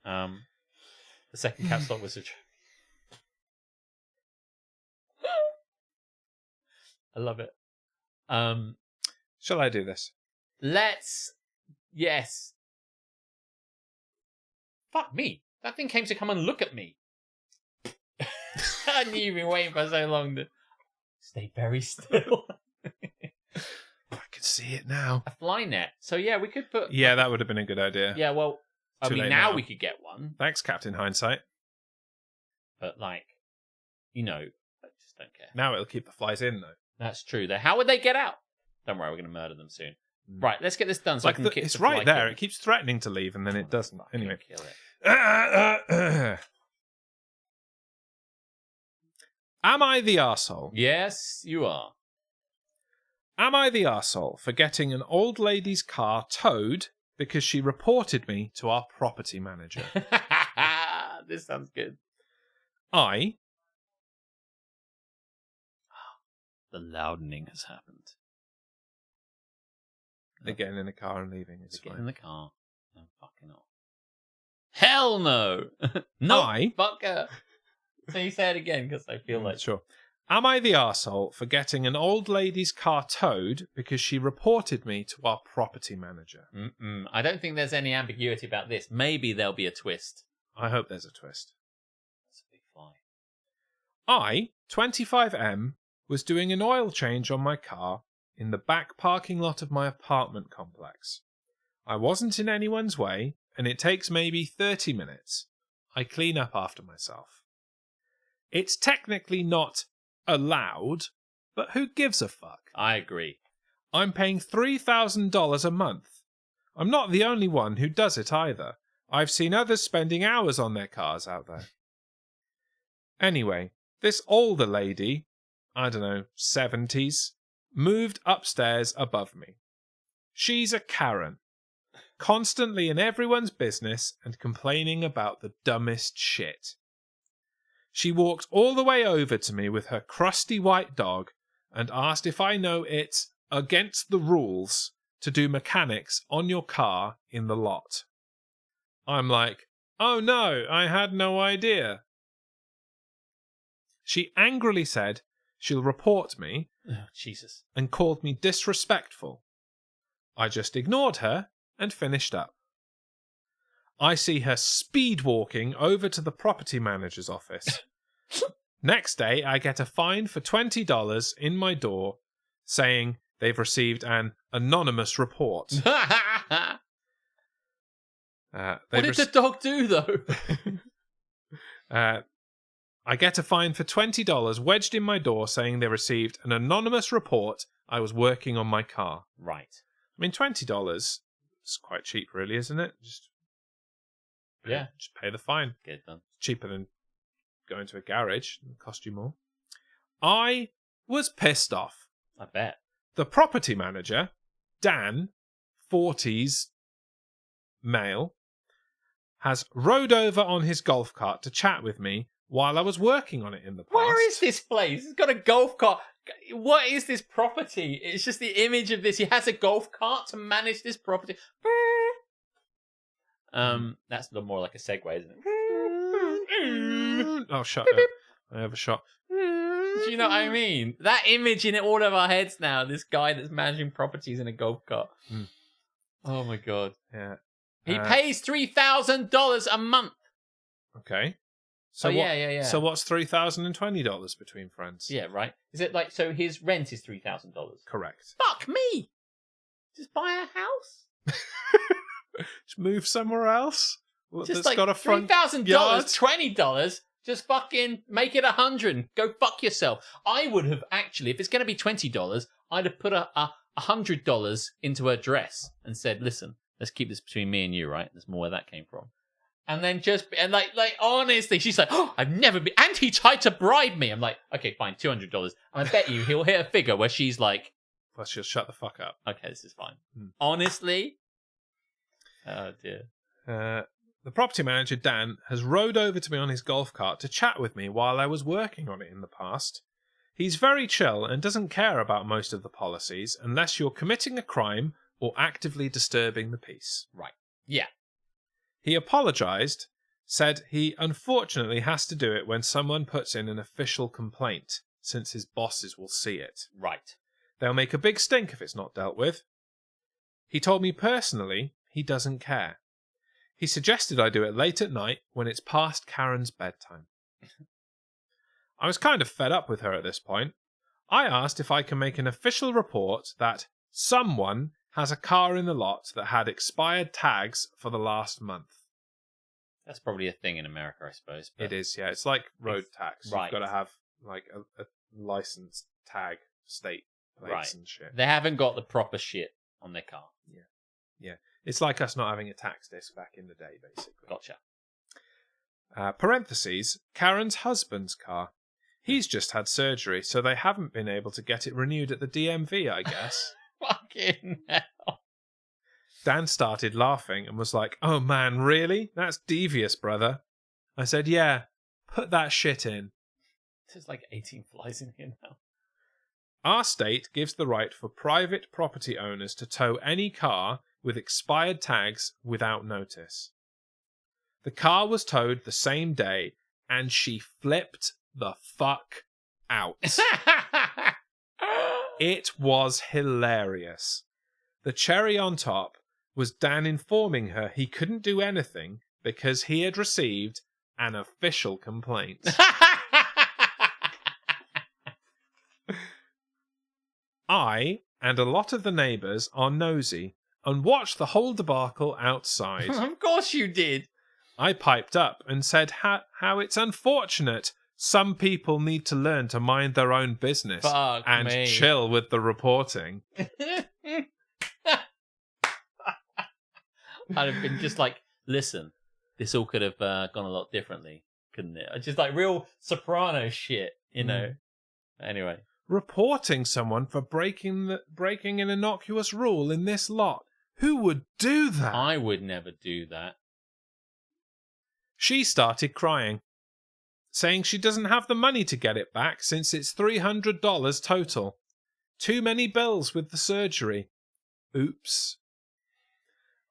The second caps lock was a... I love it. Shall I do this? Let's... Yes. Fuck me. That thing came to come and look at me. I knew you've been waiting for so long to... Stay very still. I can see it now. A fly net. So yeah, we could put... Yeah, that would have been a good idea. Yeah, well, I mean, now we could get one. Thanks, Captain Hindsight. But like, you know, I just don't care. Now it'll keep the flies in, though. That's true. How would they get out? Don't worry, we're going to murder them soon. Right, let's get this done so I can kick it's the right fly there. killer. It keeps threatening to leave, and then it doesn't. Anyway. Kill it. Am I the arsehole? Yes, you are. Am I the arsehole for getting an old lady's car towed because she reported me to our property manager? This sounds good. The loudening has happened. They're getting in the car and leaving. It's Get fine. in the car. No, fucking not. Hell no! No, fucker! So you say it again, because I feel like... Sure. Am I the arsehole for getting an old lady's car towed because she reported me to our property manager? I don't think there's any ambiguity about this. Maybe there'll be a twist. I hope there's a twist. That's a big fly. I, 25M, was doing an oil change on my car in the back parking lot of my apartment complex. I wasn't in anyone's way, and it takes maybe 30 minutes. I clean up after myself. It's technically not allowed, but who gives a fuck? I agree. I'm paying $3,000 a month. I'm not the only one who does it either. I've seen others spending hours on their cars out there. Anyway, this older lady, I don't know, 70s, moved upstairs above me. She's a Karen, constantly in everyone's business and complaining about the dumbest shit. She walked all the way over to me with her crusty white dog and asked if I know it's against the rules to do mechanics on your car in the lot. I'm like, oh no, I had no idea. She angrily said she'll report me Jesus. and called me disrespectful. I just ignored her and finished up. I see her speed walking over to the property manager's office. Next day, I get a fine for $20 in my door saying they've received an anonymous report. What did the dog do, though? I get a fine for $20 wedged in my door saying they received an anonymous report I was working on my car. Right. I mean, $20 is quite cheap, really, isn't it? Just pay the fine. Get it done. Cheaper than going to a garage. It'll cost you more. I was pissed off. I bet. The property manager, Dan, 40s, male, has rode over on his golf cart to chat with me while I was working on it in the past. Where is this place? It's got a golf cart. What is this property? It's just the image of this. He has a golf cart to manage this property. That's more like a segue, isn't it? Oh, shut up. I have a shot. Do you know what I mean? That image in all of our heads now. This guy that's managing properties in a golf cart. Oh my god. Yeah. He pays $3,000 a month. Okay. So yeah. So what's $3,020 between friends? Yeah, right. Is it like, so his rent is $3,000? Correct. Fuck me! Just buy a house? Just move somewhere else? Just that's like got a front $3,000, yard? $20. Just fucking make it $100. Go fuck yourself. I would have actually, if it's going to be $20, I'd have put a $100 into her dress and said, "Listen, let's keep this between me and you, right? There's more where that came from." And then like honestly, she's like, "Oh, I've never been," and he tried to bribe me. I'm like, okay, fine, $200. And I bet you he'll hit a figure where she's like, Let's just shut the fuck up. okay, this is fine. Honestly. Oh dear. The property manager, Dan, has rode over to me on his golf cart to chat with me while I was working on it in the past. He's very chill and doesn't care about most of the policies unless you're committing a crime or actively disturbing the peace. Right. Yeah. He apologised, said he unfortunately has to do it when someone puts in an official complaint, since his bosses will see it. Right. They'll make a big stink if it's not dealt with. He told me personally he doesn't care. He suggested I do it late at night when it's past Karen's bedtime. I was kind of fed up with her at this point. I asked if I can make an official report that someone has a car in the lot that had expired tags for the last month. That's probably a thing in America, I suppose. But... It is, yeah. It's like road tax. Right. You've got to have like a license tag, state plates and shit. They haven't got the proper shit on their car. Yeah. It's like us not having a tax disc back in the day, basically. Gotcha. Parentheses, Karen's husband's car. He's just had surgery, so they haven't been able to get it renewed at the DMV, I guess. Fucking hell. Dan started laughing and was like, "Oh man, really? That's devious, brother." I said, "Yeah, put that shit in." There's like 18 flies in here now. Our state gives the right for private property owners to tow any car with expired tags without notice. The car was towed the same day, and she flipped the fuck out. It was hilarious. The cherry on top was Dan informing her he couldn't do anything because he had received an official complaint. I and a lot of the neighbours are nosy and watched the whole debacle outside. Of course you did. I piped up and said how it's unfortunate some people need to learn to mind their own business Fuck and me. chill with the reporting. I'd have been just like, listen, this all could have gone a lot differently, couldn't it? Just like real soprano shit, you know. Anyway. Reporting someone for breaking an innocuous rule in this lot. Who would do that? I would never do that. She started crying, saying she doesn't have the money to get it back since it's $300 total. Too many bills with the surgery. Oops.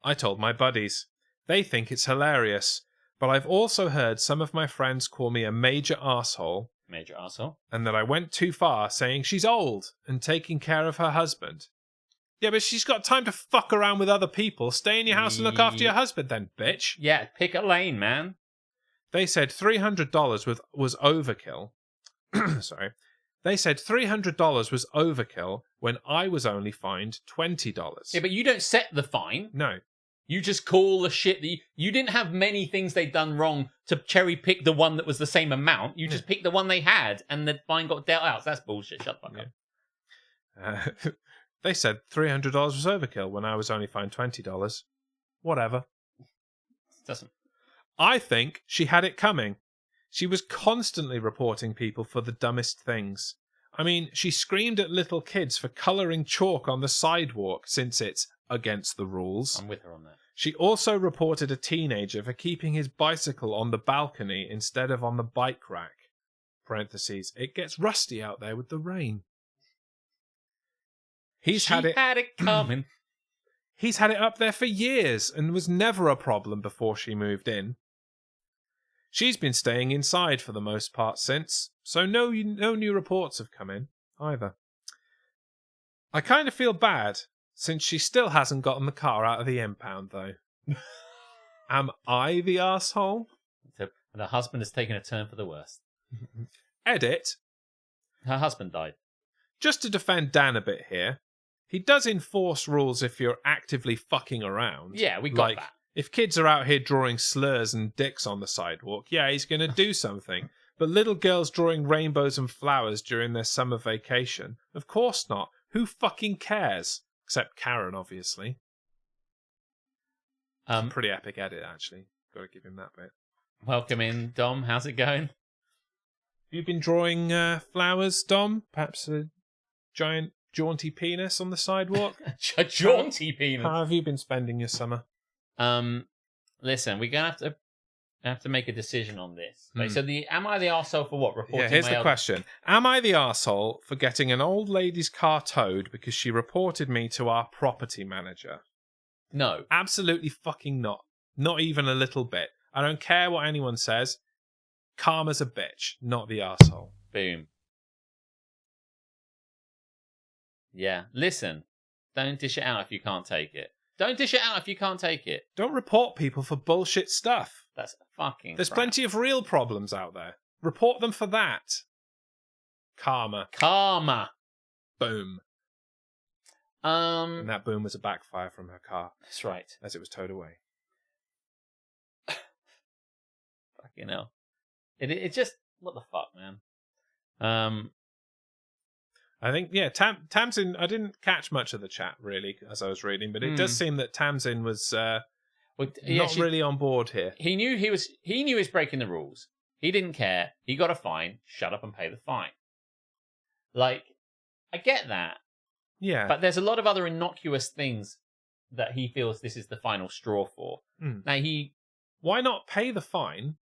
I told my buddies. They think it's hilarious, but I've also heard some of my friends call me a major arsehole. Major arsehole. And that I went too far saying she's old and taking care of her husband. Yeah, but she's got time to fuck around with other people. Stay in your house and look after your husband then, bitch. Yeah, pick a lane, man. They said $300 was overkill. Sorry. They said $300 was overkill when I was only fined $20. Yeah, but you don't set the fine. No. You just call the shit that you didn't have many things they'd done wrong to cherry pick the one that was the same amount. You just picked the one they had and the fine got dealt out. So that's bullshit. Shut the fuck up. They said $300 was overkill when I was only fined $20. Whatever. Doesn't. I think she had it coming. She was constantly reporting people for the dumbest things. I mean, she screamed at little kids for colouring chalk on the sidewalk since it's against the rules. I'm with her on that. She also reported a teenager for keeping his bicycle on the balcony instead of on the bike rack. Parentheses, it gets rusty out there with the rain. She had it coming. He's had it up there for years and was never a problem before she moved in. She's been staying inside for the most part since, so no new reports have come in either. I kind of feel bad, since she still hasn't gotten the car out of the impound, though. Am I the arsehole? The husband has taken a turn for the worst. Edit. Her husband died. Just to defend Dan a bit here, he does enforce rules if you're actively fucking around. Yeah, we got that. If kids are out here drawing slurs and dicks on the sidewalk, yeah, he's going to do something. But little girls drawing rainbows and flowers during their summer vacation? Of course not. Who fucking cares? Except Karen, obviously. Pretty epic edit, actually. Got to give him that bit. Welcome in, Dom. How's it going? Have you been drawing flowers, Dom? Perhaps a giant jaunty penis on the sidewalk? A jaunty penis. How have you been spending your summer? Listen, we're gonna have to make a decision on this. Right, so am I the arsehole for what? Reporting Yeah, here's the question. Am I the arsehole for getting an old lady's car towed because she reported me to our property manager? No. Absolutely fucking not. Not even a little bit. I don't care what anyone says. Karma's a bitch, not the arsehole. Boom. Yeah. Listen, don't dish it out if you can't take it. Don't dish it out if you can't take it. Don't report people for bullshit stuff. That's fucking There's crap. plenty of real problems out there. Report them for that. Karma. Boom. And that boom was a backfire from her car. That's right. As it was towed away. Fucking hell. It just, what the fuck, man? I think, yeah, Tamsin, I didn't catch much of the chat, really, as I was reading, but it does seem that Tamsin was not really on board here. He knew he was breaking the rules. He didn't care. He got a fine. Shut up and pay the fine. Like, I get that. Yeah. But there's a lot of other innocuous things that he feels this is the final straw for. Now, why not pay the fine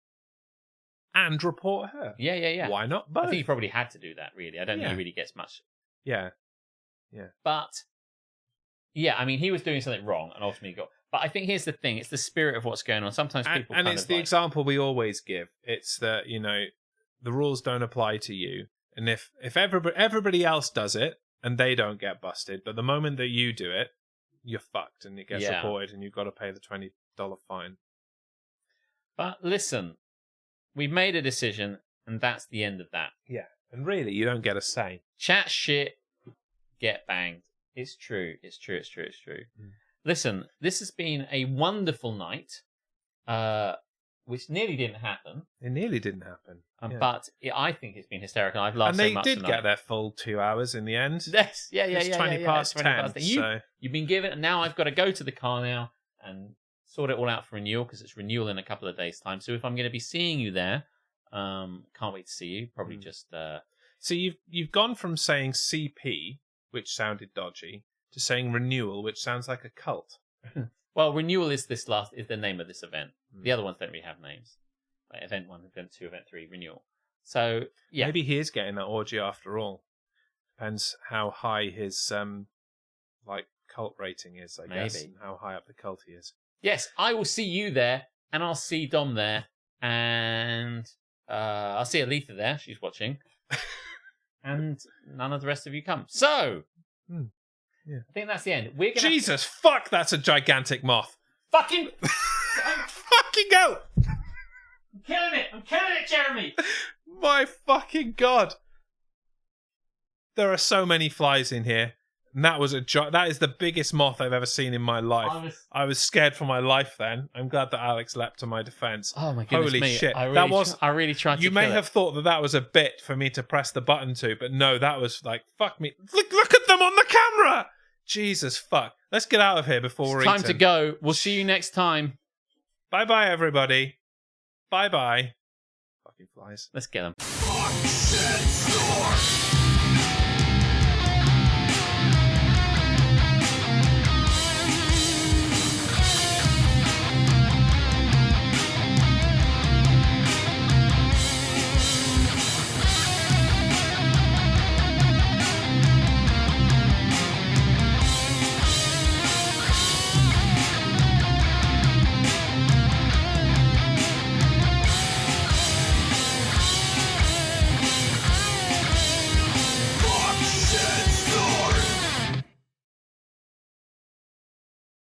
and report her? Yeah. Why not both? I think he probably had to do that, really. I don't think he really gets much Yeah. But yeah, I mean, he was doing something wrong, and ultimately got. But I think here's the thing: it's the spirit of what's going on. Sometimes people and kind it's of the like, example we always give. It's that the rules don't apply to you, and if everybody else does it and they don't get busted, but the moment that you do it, you're fucked, and it gets reported, and you've got to pay the $20 fine. But listen, we've made a decision, and that's the end of that. Yeah, and really, you don't get a say. Chat shit, get banged. It's true. It's true. It's true. It's true. Listen, this has been a wonderful night, which nearly didn't happen. It nearly didn't happen. But I think it's been hysterical. I've laughed so much and they did tonight. get their full 2 hours in the end. Yes, yeah. It's 20 past 10. You've been given, and now I've got to go to the car now and sort it all out for renewal, because it's renewal in a couple of days' time. So if I'm going to be seeing you there, can't wait to see you. Probably just. So you've gone from saying CP, which sounded dodgy, to saying renewal, which sounds like a cult. Well, renewal is the name of this event. The other ones don't really have names. Like event 1, event 2, event 3, renewal. So yeah, maybe he is getting that orgy after all. Depends how high his cult rating is, I guess, and how high up the cult he is. Yes, I will see you there, and I'll see Dom there, and I'll see Aletha there. She's watching, and none of the rest of you come. So, I think that's the end. We're gonna Jesus, fuck! That's a gigantic moth. Fucking hell! I'm killing it, Jeremy. My fucking god! There are so many flies in here. And that is the biggest moth I've ever seen in my life. I was scared for my life then. I'm glad that Alex leapt to my defense. Oh my goodness Holy me. shit. I really tried to You may kill have it. thought that was a bit for me to press the button to, but no, that was like, fuck me. Look at them on the camera! Jesus, fuck. Let's get out of here before we're Time eaten. to go. We'll see you next time. Bye-bye, everybody. Bye-bye. Fucking flies. Let's get them. Fuck, shit, store.